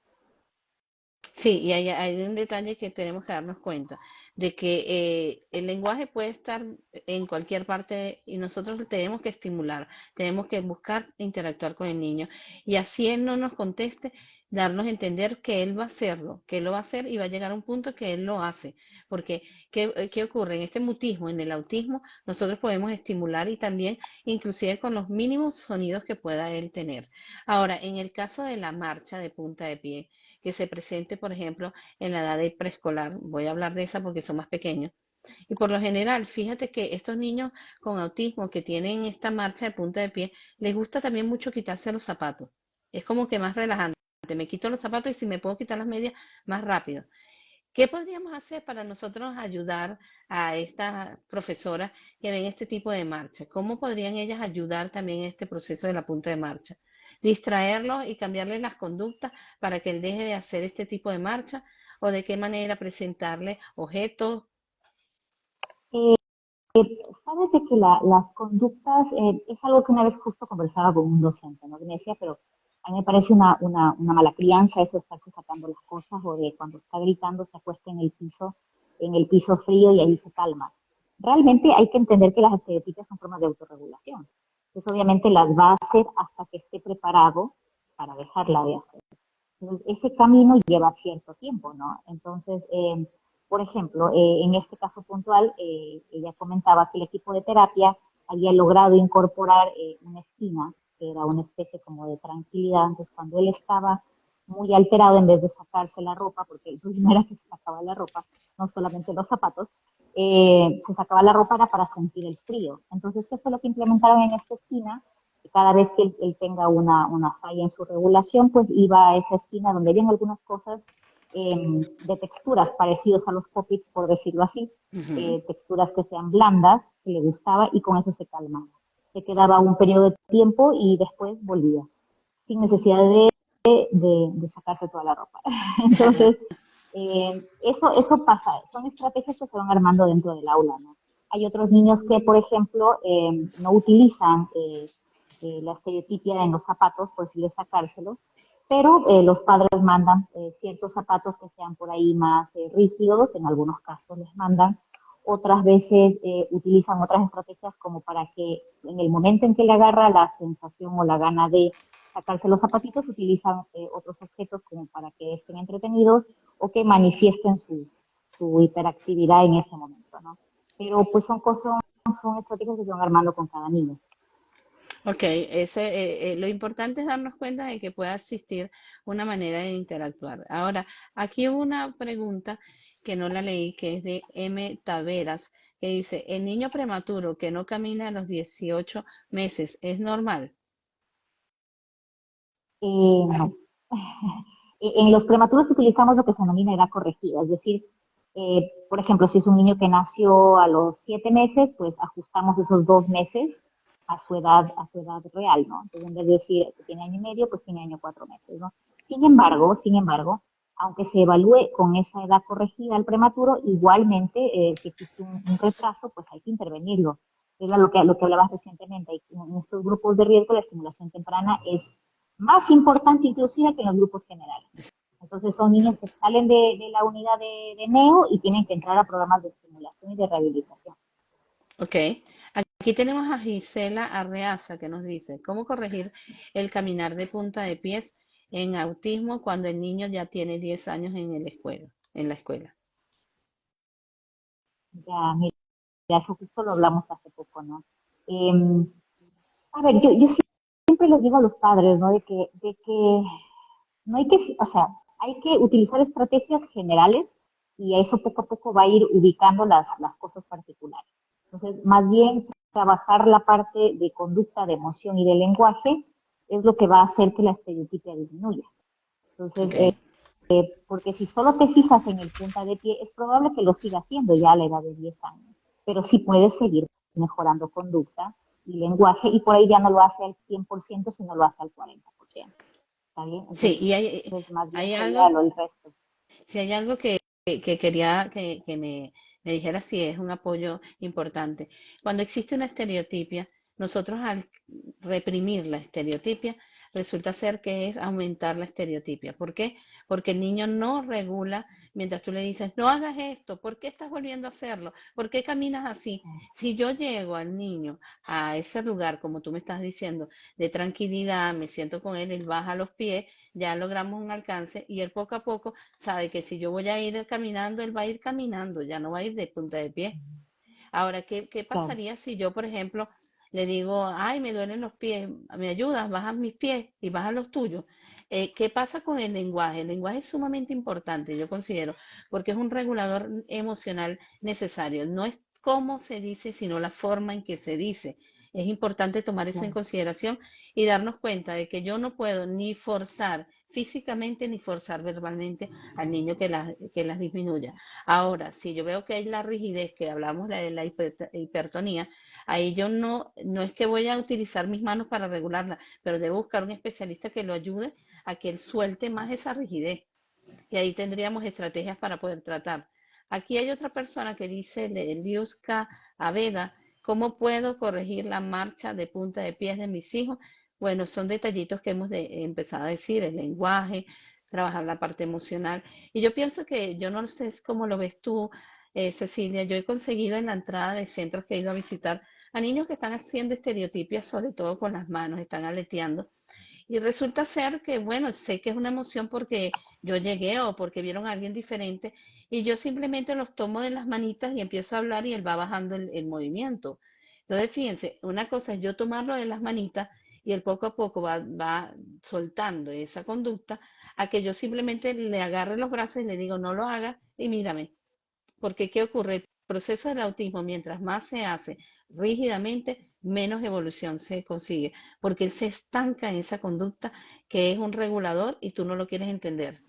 Sí, y hay un detalle que tenemos que darnos cuenta, de que el lenguaje puede estar en cualquier parte y nosotros lo tenemos que estimular, tenemos que buscar interactuar con el niño y así él no nos conteste, darnos a entender que él va a hacerlo, que él lo va a hacer y va a llegar a un punto que él lo hace. Porque, ¿qué ocurre? En este mutismo, en el autismo, nosotros podemos estimular y también, inclusive con los mínimos sonidos que pueda él tener. Ahora, en el caso de la marcha de punta de pie, que se presente, por ejemplo, en la edad de preescolar. Voy a hablar de esa porque son más pequeños. Y por lo general, fíjate que estos niños con autismo que tienen esta marcha de punta de pie, les gusta también mucho quitarse los zapatos. Es como que más relajante. Me quito los zapatos y si me puedo quitar las medias, más rápido. ¿Qué podríamos hacer para nosotros ayudar a estas profesoras que ven este tipo de marcha? ¿Cómo podrían ellas ayudar también en este proceso de la punta de marcha? ¿Distraerlos y cambiarles las conductas para que él deje de hacer este tipo de marcha? ¿O de qué manera presentarle objetos? Eh, Sabes de que las conductas es algo que una vez justo conversaba con un docente, ¿no? Que me decía, pero a mí me parece una mala crianza eso de estarse sacando las cosas o de cuando está gritando se acuesta en el piso frío y ahí se calma. Realmente hay que entender que las estereotipias son formas de autorregulación. Entonces obviamente las va a hacer hasta que esté preparado para dejarla de hacer. Entonces, ese camino lleva cierto tiempo, ¿no? Entonces, por ejemplo, en este caso puntual, ella comentaba que el equipo de terapia había logrado incorporar una esquina, que era una especie como de tranquilidad. Entonces, cuando él estaba muy alterado, en vez de sacarse la ropa, porque el problema era que se sacaba la ropa, no solamente los zapatos, se sacaba la ropa era para sentir el frío. Entonces, ¿qué fue lo que implementaron en esta esquina? Cada vez que él tenga una falla en su regulación, pues iba a esa esquina donde habían algunas cosas de texturas parecidos a los pop-its, por decirlo así, Ujú. texturas que sean blandas, que le gustaba, y con eso se calmaba. Se quedaba un periodo de tiempo y después volvía, sin necesidad de sacarse toda la ropa. Entonces, eso pasa, son estrategias que se van armando dentro del aula, ¿no? Hay otros niños que, por ejemplo, no utilizan la estereotipia en los zapatos, por si les sacárselo, pero los padres mandan ciertos zapatos que sean por ahí más rígidos, en algunos casos les mandan, otras veces utilizan otras estrategias como para que en el momento en que le agarra la sensación o la gana de sacarse los zapatitos, utilizan otros objetos como para que estén entretenidos o que manifiesten su hiperactividad en ese momento, ¿no? Pero pues son cosas, son estrategias que se van armando con cada niño. Ok, lo importante es darnos cuenta de que pueda existir una manera de interactuar. Ahora, aquí hubo una pregunta que no la leí, que es de M. Taveras, que dice, ¿el niño prematuro que no camina a los 18 meses es normal? No. En los prematuros utilizamos lo que se denomina edad corregida, es decir, por ejemplo, si es un niño que nació a los 7 meses, pues ajustamos esos 2 meses a su edad real, ¿no? Entonces, en vez de decir que tiene año y medio, pues tiene año 4 meses, ¿no? Sin embargo, aunque se evalúe con esa edad corregida al prematuro, igualmente, si existe un retraso, pues hay que intervenirlo. Es lo que hablabas recientemente. En estos grupos de riesgo, la estimulación temprana es más importante inclusive que en los grupos generales. Entonces son niños que salen de la unidad de NEO y tienen que entrar a programas de estimulación y de rehabilitación. Ok. Aquí tenemos a Gisela Arreaza que nos dice, ¿cómo corregir el caminar de punta de pies en autismo cuando el niño ya tiene 10 años en la escuela? Ya, mira, eso justo lo hablamos hace poco, ¿no? Eh, a ver, yo siempre les digo a los padres, ¿no? De que no hay que, o sea, hay que utilizar estrategias generales y eso poco a poco va a ir ubicando las cosas particulares. Entonces, más bien trabajar la parte de conducta, de emoción y de lenguaje es lo que va a hacer que la estereotipia disminuya. Entonces, Ok. porque si solo te fijas en el punta de pie, es probable que lo siga haciendo ya a la edad de 10 años, pero sí puedes seguir mejorando conducta y lenguaje y por ahí ya no lo hace al 100%, sino lo hace al 40%. ¿Está bien? Sí, Entonces, y más bien hay sería algo, el resto. si hay algo que quería que me dijera si es un apoyo importante. Cuando existe una estereotipia, nosotros al reprimir la estereotipia, resulta ser que es aumentar la estereotipia. ¿Por qué? Porque el niño no regula mientras tú le dices, no hagas esto, ¿por qué estás volviendo a hacerlo? ¿Por qué caminas así? Si yo llego al niño a ese lugar, como tú me estás diciendo, de tranquilidad, me siento con él, él baja los pies, ya logramos un alcance y él poco a poco sabe que si yo voy a ir caminando, él va a ir caminando, ya no va a ir de punta de pie. Ahora, ¿qué Claro, pasaría si yo, por ejemplo, le digo, ay, me duelen los pies, me ayudas, baja mis pies y baja los tuyos? ¿Qué pasa con el lenguaje? El lenguaje es sumamente importante, yo considero, porque es un regulador emocional necesario. No es cómo se dice, sino la forma en que se dice. Es importante tomar eso en claro. consideración y darnos cuenta de que yo no puedo ni forzar físicamente ni forzar verbalmente al niño que las disminuya. Ahora, si yo veo que hay la rigidez, que hablamos de la hipertonía, ahí yo no es que voy a utilizar mis manos para regularla, pero debo buscar un especialista que lo ayude a que él suelte más esa rigidez. Y ahí tendríamos estrategias para poder tratar. Aquí hay otra persona que dice, Liuska Aveda, ¿cómo puedo corregir la marcha de punta de pies de mis hijos? Bueno, son detallitos que hemos empezado a decir, el lenguaje, trabajar la parte emocional. Y yo pienso que, yo no sé cómo lo ves tú, Cecilia, yo he conseguido en la entrada de centros que he ido a visitar a niños que están haciendo estereotipias, sobre todo con las manos, están aleteando. Y resulta ser que, bueno, sé que es una emoción porque yo llegué o porque vieron a alguien diferente y yo simplemente los tomo de las manitas y empiezo a hablar y él va bajando el movimiento. Entonces, fíjense, una cosa es yo tomarlo de las manitas y él poco a poco va soltando esa conducta a que yo simplemente le agarre los brazos y le digo, no lo hagas y mírame. Porque, ¿qué ocurre? El proceso del autismo, mientras más se hace rígidamente, menos evolución se consigue, porque él se estanca en esa conducta que es un regulador y tú no lo quieres entender.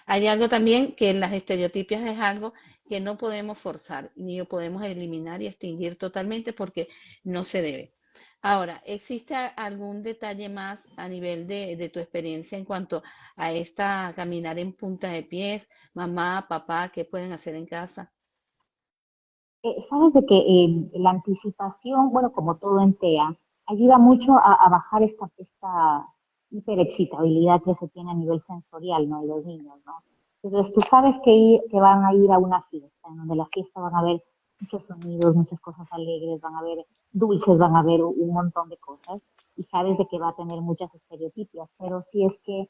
Hay algo también que en las estereotipias es algo que no podemos forzar, ni lo podemos eliminar y extinguir totalmente porque no se debe. Ahora, ¿existe algún detalle más a nivel de tu experiencia en cuanto a esta caminar en punta de pies, mamá, papá, qué pueden hacer en casa? Sabes de que la anticipación, bueno, como todo en TEA, ayuda mucho a bajar esta hiperexcitabilidad que se tiene a nivel sensorial, ¿no? En los niños, ¿no? Entonces, tú sabes que van a ir a una fiesta, en donde la fiesta van a haber muchos sonidos, muchas cosas alegres, van a haber dulces, van a haber un montón de cosas, y sabes de que va a tener muchas estereotipias, pero si es que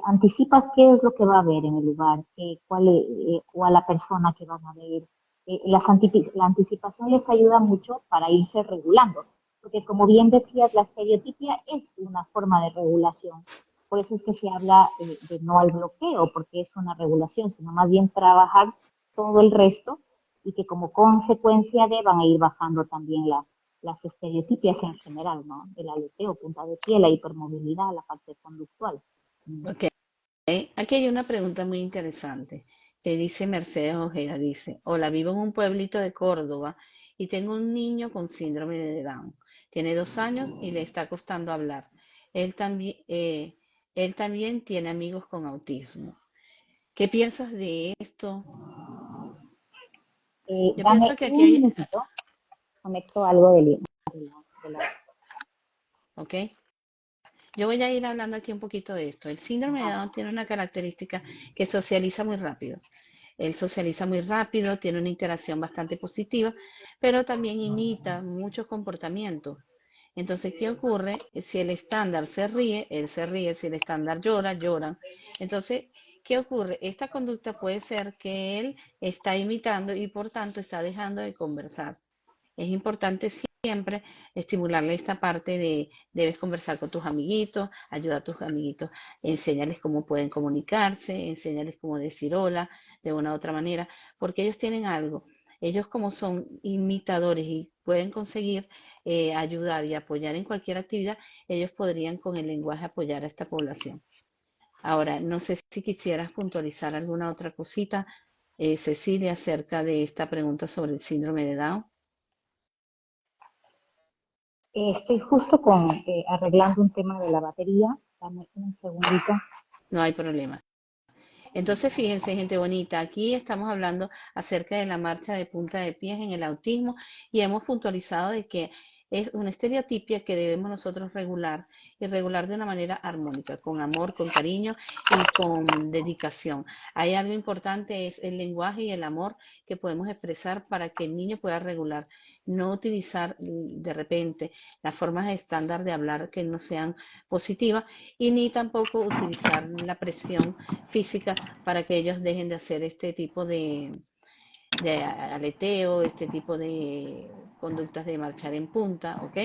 anticipas qué es lo que va a haber en el lugar, o a la persona que van a ver, la anticipación les ayuda mucho para irse regulando, porque como bien decías, la estereotipia es una forma de regulación. Por eso es que se habla de no al bloqueo, porque es una regulación, sino más bien trabajar todo el resto y que como consecuencia de van a ir bajando también las estereotipias en general, ¿no? El aleteo, punta de pie, la hipermovilidad, la parte conductual. Mm. Ok. Aquí hay una pregunta muy interesante que dice Mercedes Ojeda, dice, hola, vivo en un pueblito de Córdoba y tengo un niño con síndrome de Down. Tiene 2 años y le está costando hablar. Él también, él también tiene amigos con autismo. ¿Qué piensas de esto? Yo Dame pienso que aquí un hay, minutito, conecto algo de la. ¿ok? Yo voy a ir hablando aquí un poquito de esto. El síndrome de Ajá. Down tiene una característica que socializa muy rápido. Él socializa muy rápido, tiene una interacción bastante positiva, pero también imita muchos comportamientos. Entonces, ¿qué ocurre? Si el estándar se ríe, él se ríe. Si el estándar llora, lloran. Entonces, ¿qué ocurre? Esta conducta puede ser que él está imitando y por tanto está dejando de conversar. Es importante siempre estimularle esta parte de debes conversar con tus amiguitos, ayuda a tus amiguitos, enséñales cómo pueden comunicarse, enséñales cómo decir hola de una u otra manera, porque ellos tienen algo. Ellos como son imitadores y pueden conseguir ayudar y apoyar en cualquier actividad, ellos podrían con el lenguaje apoyar a esta población. Ahora, no sé si quisieras puntualizar alguna otra cosita, Cecilia, acerca de esta pregunta sobre el síndrome de Down. Estoy justo arreglando un tema de la batería. Dame un segundito. No hay problema. Entonces, fíjense, gente bonita, aquí estamos hablando acerca de la marcha de punta de pies en el autismo y hemos puntualizado de que es una estereotipia que debemos nosotros regular y regular de una manera armónica, con amor, con cariño y con dedicación. Hay algo importante, es el lenguaje y el amor que podemos expresar para que el niño pueda regular, no utilizar de repente las formas estándar de hablar que no sean positivas y ni tampoco utilizar la presión física para que ellos dejen de hacer este tipo de aleteo, este tipo de conductas de marchar en punta, ¿ok?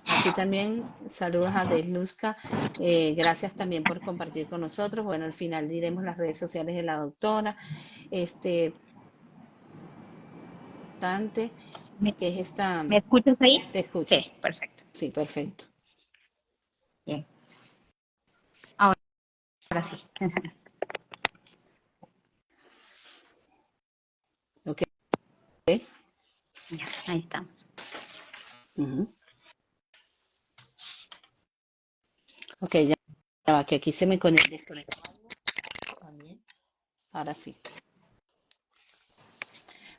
Aquí también saludos a Desluzca, gracias también por compartir con nosotros. Bueno, al final diremos las redes sociales de la doctora, este, importante, ¿Me, que es esta, me escuchas ahí? te escucho, Sí, perfecto. sí, perfecto. Bien. Casi. Ok. Ya, ahí estamos. Ujú. Ok, ya va, que aquí se me desconectó también. Ahora sí.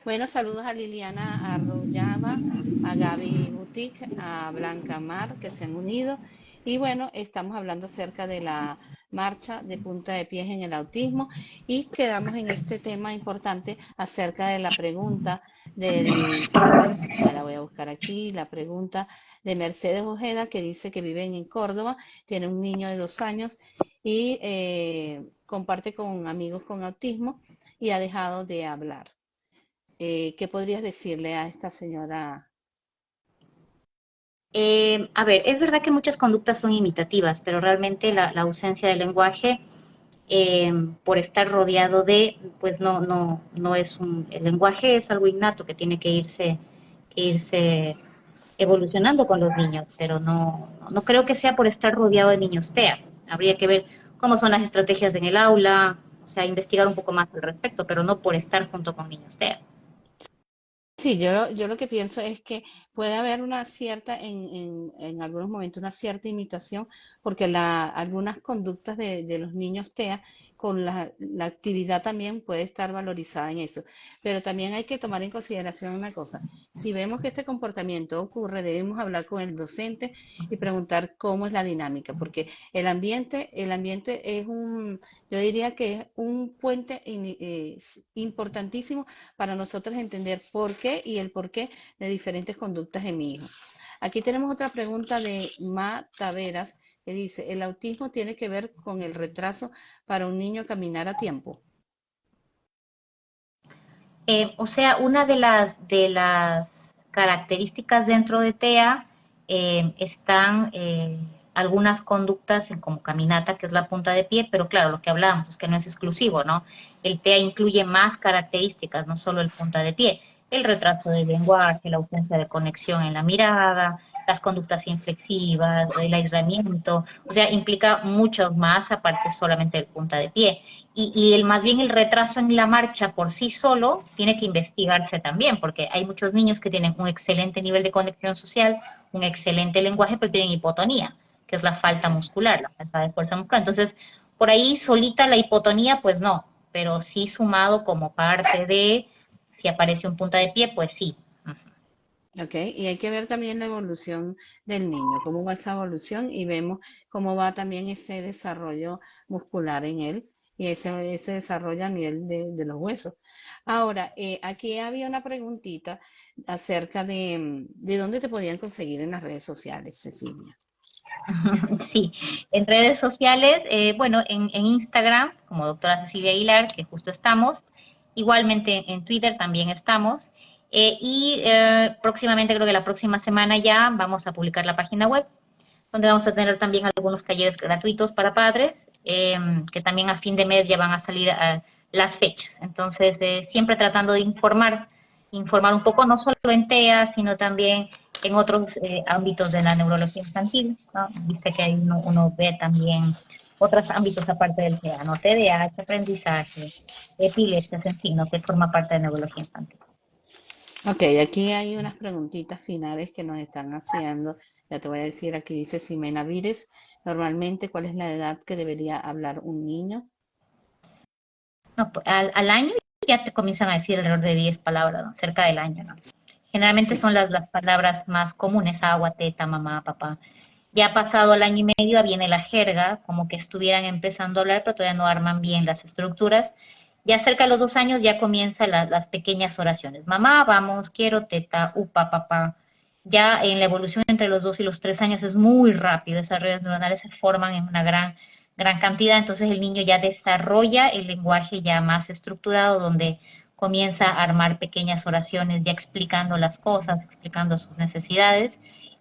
Bueno, saludos a Liliana Arroyaba, a Gaby Boutique, a Blanca Mar, que se han unido. Y bueno, estamos hablando acerca de la marcha de punta de pies en el autismo y quedamos en este tema importante acerca de la pregunta ya la voy a buscar aquí, la pregunta de Mercedes Ojeda, que dice que viven en Córdoba, tiene un niño de 2 años y comparte con amigos con autismo y ha dejado de hablar. ¿Qué podrías decirle a esta señora? A ver, es verdad que muchas conductas son imitativas, pero realmente la ausencia de lenguaje, por estar rodeado de, pues no es el lenguaje es algo innato que tiene que irse evolucionando con los niños, pero no creo que sea por estar rodeado de niños TEA. Habría que ver cómo son las estrategias en el aula, o sea, investigar un poco más al respecto, pero no por estar junto con niños TEA. Sí, yo lo que pienso es que puede haber una cierta, en algunos momentos, una cierta imitación, porque algunas conductas de los niños TEA con la actividad también puede estar valorizada en eso. Pero también hay que tomar en consideración una cosa. Si vemos que este comportamiento ocurre, debemos hablar con el docente y preguntar cómo es la dinámica, porque el ambiente yo diría que es un puente importantísimo para nosotros entender por qué y el porqué de diferentes conductas en mi hijo. Aquí tenemos otra pregunta de Ma Taveras que dice, ¿el autismo tiene que ver con el retraso para un niño caminar a tiempo? O sea, una de las características dentro de TEA están algunas conductas como caminata, que es la punta de pie, pero claro, lo que hablábamos es que no es exclusivo, ¿no? El TEA incluye más características, no solo el punta de pie, el retraso del lenguaje, la ausencia de conexión en la mirada, las conductas inflexivas, el aislamiento, o sea, implica mucho más aparte solamente del punta de pie. Y más bien el retraso en la marcha por sí solo tiene que investigarse también, porque hay muchos niños que tienen un excelente nivel de conexión social, un excelente lenguaje, pero tienen hipotonía, que es la falta Sí. muscular, la falta de fuerza muscular. Entonces, por ahí solita la hipotonía, pues no, pero sí sumado como parte de, si aparece un punta de pie, pues sí. Ok, y hay que ver también la evolución del niño, cómo va esa evolución y vemos cómo va también ese desarrollo muscular en él y ese desarrollo a nivel de los huesos. Ahora, aquí había una preguntita acerca de dónde te podían conseguir en las redes sociales, Cecilia. Sí, en redes sociales, bueno, en Instagram, como doctora Cecilia Aguilar, que justo estamos, igualmente en Twitter también estamos, y próximamente, creo que la próxima semana ya vamos a publicar la página web, donde vamos a tener también algunos talleres gratuitos para padres, eh, que también a fin de mes ya van a salir las fechas. Entonces, siempre tratando de informar un poco, no solo en TEA, sino también en otros ámbitos de la neurología infantil, ¿no? Viste que ahí uno ve también otros ámbitos aparte del TEA, ¿no? TDAH, aprendizaje, epilepsias, en fin, ¿no? Que forma parte de neurología infantil. Ok, aquí hay unas preguntitas finales que nos están haciendo. Ya te voy a decir, aquí dice Ximena Vires, normalmente, ¿cuál es la edad que debería hablar un niño? No, pues, al año ya te comienzan a decir alrededor de 10 palabras, ¿no? Cerca del año, ¿no? Generalmente Sí. son las palabras más comunes, agua, teta, mamá, papá. Ya pasado el año y medio viene la jerga, como que estuvieran empezando a hablar, pero todavía no arman bien las estructuras. Ya cerca de los 2 años ya comienzan las pequeñas oraciones. Mamá, vamos, quiero teta, upa, papá. Ya en la evolución entre los 2 y los 3 años es muy rápido. Esas redes neuronales se forman en una gran cantidad. Entonces el niño ya desarrolla el lenguaje ya más estructurado, donde comienza a armar pequeñas oraciones, ya explicando las cosas, explicando sus necesidades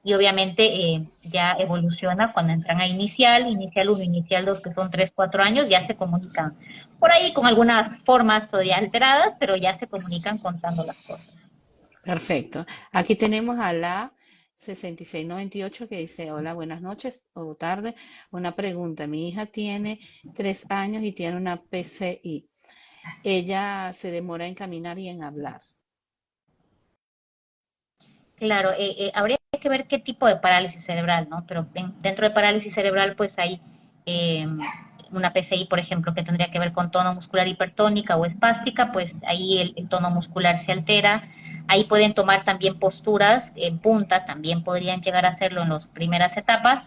y obviamente ya evoluciona cuando entran a inicial 1, inicial 2, que son 3 4 años, ya se comunican por ahí con algunas formas todavía alteradas, pero ya se comunican contando las cosas. Perfecto. Aquí tenemos a la 6698 que dice, hola, buenas noches o tarde. Una pregunta, mi hija tiene 3 años y tiene una PCI. Ella se demora en caminar y en hablar. Claro, habría que ver qué tipo de parálisis cerebral, ¿no? Pero dentro de parálisis cerebral, pues hay eh, una PCI, por ejemplo, que tendría que ver con tono muscular hipertónica o espástica, pues ahí el tono muscular se altera. Ahí pueden tomar también posturas en punta, también podrían llegar a hacerlo en las primeras etapas.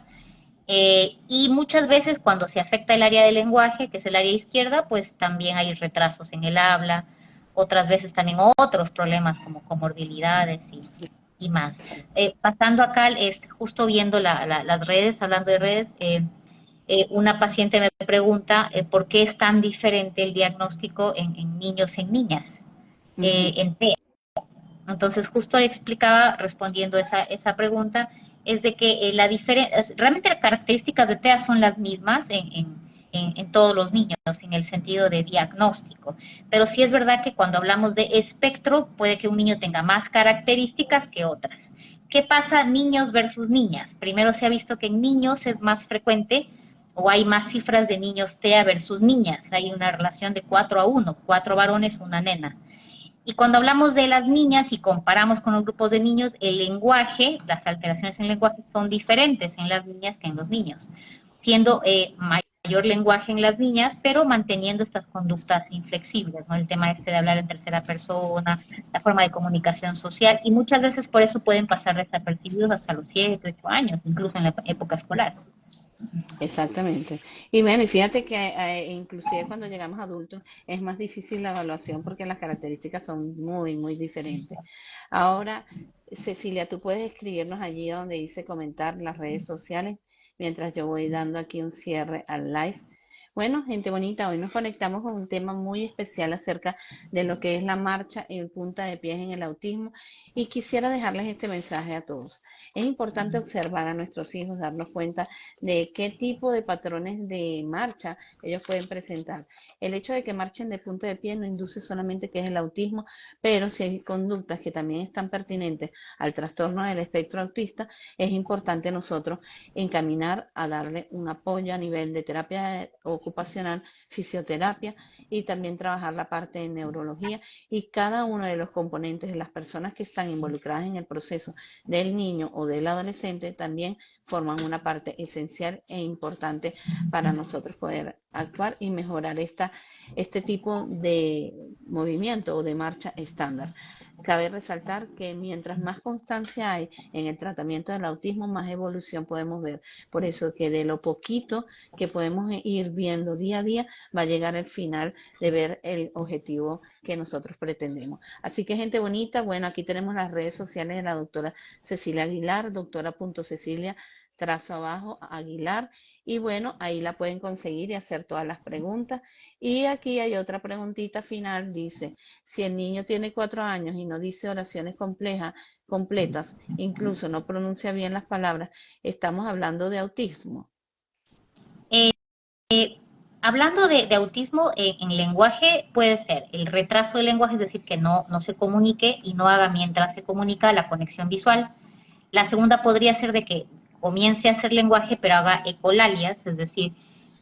Y muchas veces cuando se afecta el área del lenguaje, que es el área izquierda, pues también hay retrasos en el habla, otras veces también otros problemas como comorbilidades y más. Pasando acá, justo viendo las redes, hablando de redes, una paciente me pregunta por qué es tan diferente el diagnóstico en niños y en niñas, Ujú. en TEA. Entonces, justo explicaba, respondiendo esa pregunta, es de que la diferencia, realmente las características de TEA son las mismas en todos los niños, en el sentido de diagnóstico. Pero sí es verdad que cuando hablamos de espectro, puede que un niño tenga más características que otras. ¿Qué pasa niños versus niñas? Primero se ha visto que en niños es más frecuente o hay más cifras de niños TEA versus niñas. Hay una relación de 4-1, 4 varones, una nena. Y cuando hablamos de las niñas y comparamos con los grupos de niños, el lenguaje, las alteraciones en el lenguaje son diferentes en las niñas que en los niños, siendo mayor lenguaje en las niñas, pero manteniendo estas conductas inflexibles, ¿no? El tema este de hablar en tercera persona, la forma de comunicación social, y muchas veces por eso pueden pasar desapercibidos hasta los 7, 8 años, incluso en la época escolar. Exactamente. Y bueno, y fíjate que inclusive cuando llegamos adultos es más difícil la evaluación porque las características son muy, muy diferentes. Ahora, Cecilia, tú puedes escribirnos allí donde dice comentar las redes sociales mientras yo voy dando aquí un cierre al live. Bueno, gente bonita, hoy nos conectamos con un tema muy especial acerca de lo que es la marcha en punta de pies en el autismo y quisiera dejarles este mensaje a todos. Es importante observar a nuestros hijos, darnos cuenta de qué tipo de patrones de marcha ellos pueden presentar. El hecho de que marchen de punta de pie no induce solamente que es el autismo, pero si hay conductas que también están pertinentes al trastorno del espectro autista, es importante nosotros encaminar a darle un apoyo a nivel de terapia ocupacional, fisioterapia y también trabajar la parte de neurología y cada uno de los componentes de las personas que están involucradas en el proceso del niño o del adolescente también forman una parte esencial e importante para nosotros poder actuar y mejorar este tipo de movimiento o de marcha estándar. Cabe resaltar que mientras más constancia hay en el tratamiento del autismo, más evolución podemos ver. Por eso que de lo poquito que podemos ir viendo día a día, va a llegar el final de ver el objetivo que nosotros pretendemos. Así que gente bonita, bueno, aquí tenemos las redes sociales de la doctora Cecilia Aguilar, doctora.cecilia trazo abajo Aguilar y bueno, ahí la pueden conseguir y hacer todas las preguntas. Y aquí hay otra preguntita final, dice, si el niño tiene 4 años y no dice oraciones completas, incluso no pronuncia bien las palabras, estamos hablando de autismo. Eh, Hablando de autismo en lenguaje, puede ser el retraso del lenguaje, es decir, que no se comunique y no haga mientras se comunica la conexión visual. La segunda podría ser de que comience a hacer lenguaje, pero haga ecolalias, es decir,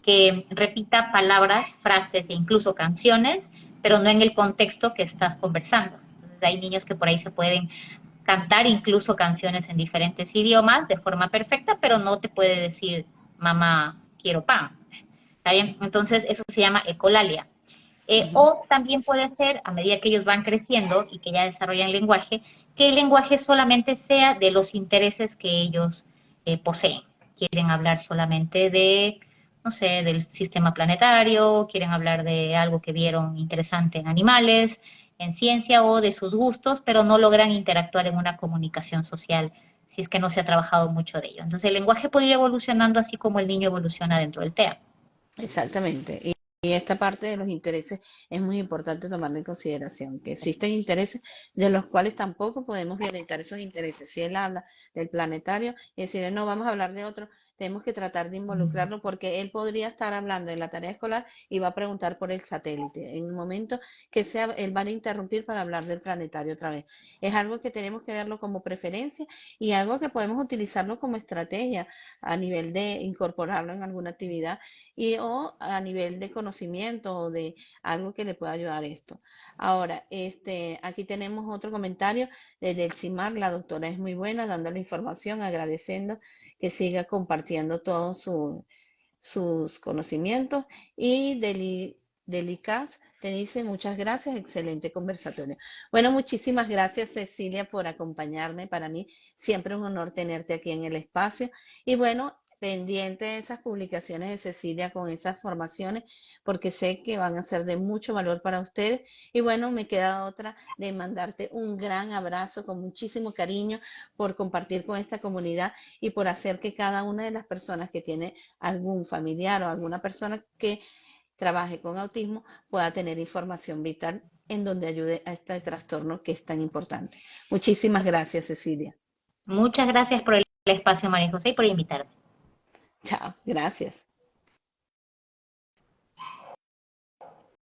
que repita palabras, frases e incluso canciones, pero no en el contexto que estás conversando. Entonces hay niños que por ahí se pueden cantar incluso canciones en diferentes idiomas de forma perfecta, pero no te puede decir mamá quiero pan. ¿Está bien? Entonces eso se llama ecolalia. Ujú. O también puede ser, a medida que ellos van creciendo y que ya desarrollan lenguaje, que el lenguaje solamente sea de los intereses que ellos poseen. Quieren hablar solamente de, no sé, del sistema planetario, quieren hablar de algo que vieron interesante en animales, en ciencia o de sus gustos, pero no logran interactuar en una comunicación social si es que no se ha trabajado mucho de ello. Entonces el lenguaje puede ir evolucionando así como el niño evoluciona dentro del TEA. Exactamente. Y esta parte de los intereses es muy importante tomarlo en consideración, que existen intereses de los cuales tampoco podemos violentar esos intereses. Si él habla del planetario y decirle, no, vamos a hablar de otro, tenemos que tratar de involucrarlo porque él podría estar hablando en la tarea escolar y va a preguntar por el satélite. En el momento que sea, él va a interrumpir para hablar del planetario otra vez. Es algo que tenemos que verlo como preferencia y algo que podemos utilizarlo como estrategia a nivel de incorporarlo en alguna actividad y o a nivel de conocimiento o de algo que le pueda ayudar a esto. Ahora, aquí tenemos otro comentario desde el CIMAR. La doctora es muy buena dando la información, agradeciendo que siga compartiendo todos sus conocimientos. Y Delicaz te dice muchas gracias, excelente conversatorio. Bueno, muchísimas gracias Cecilia por acompañarme. Para mí siempre es un honor tenerte aquí en el espacio. Y bueno, pendiente de esas publicaciones de Cecilia con esas formaciones, porque sé que van a ser de mucho valor para ustedes. Y bueno, me queda otra de mandarte un gran abrazo con muchísimo cariño por compartir con esta comunidad y por hacer que cada una de las personas que tiene algún familiar o alguna persona que trabaje con autismo pueda tener información vital en donde ayude a este trastorno que es tan importante. Muchísimas gracias, Cecilia. Muchas gracias por el espacio, María José, y por invitarme. Chao, gracias.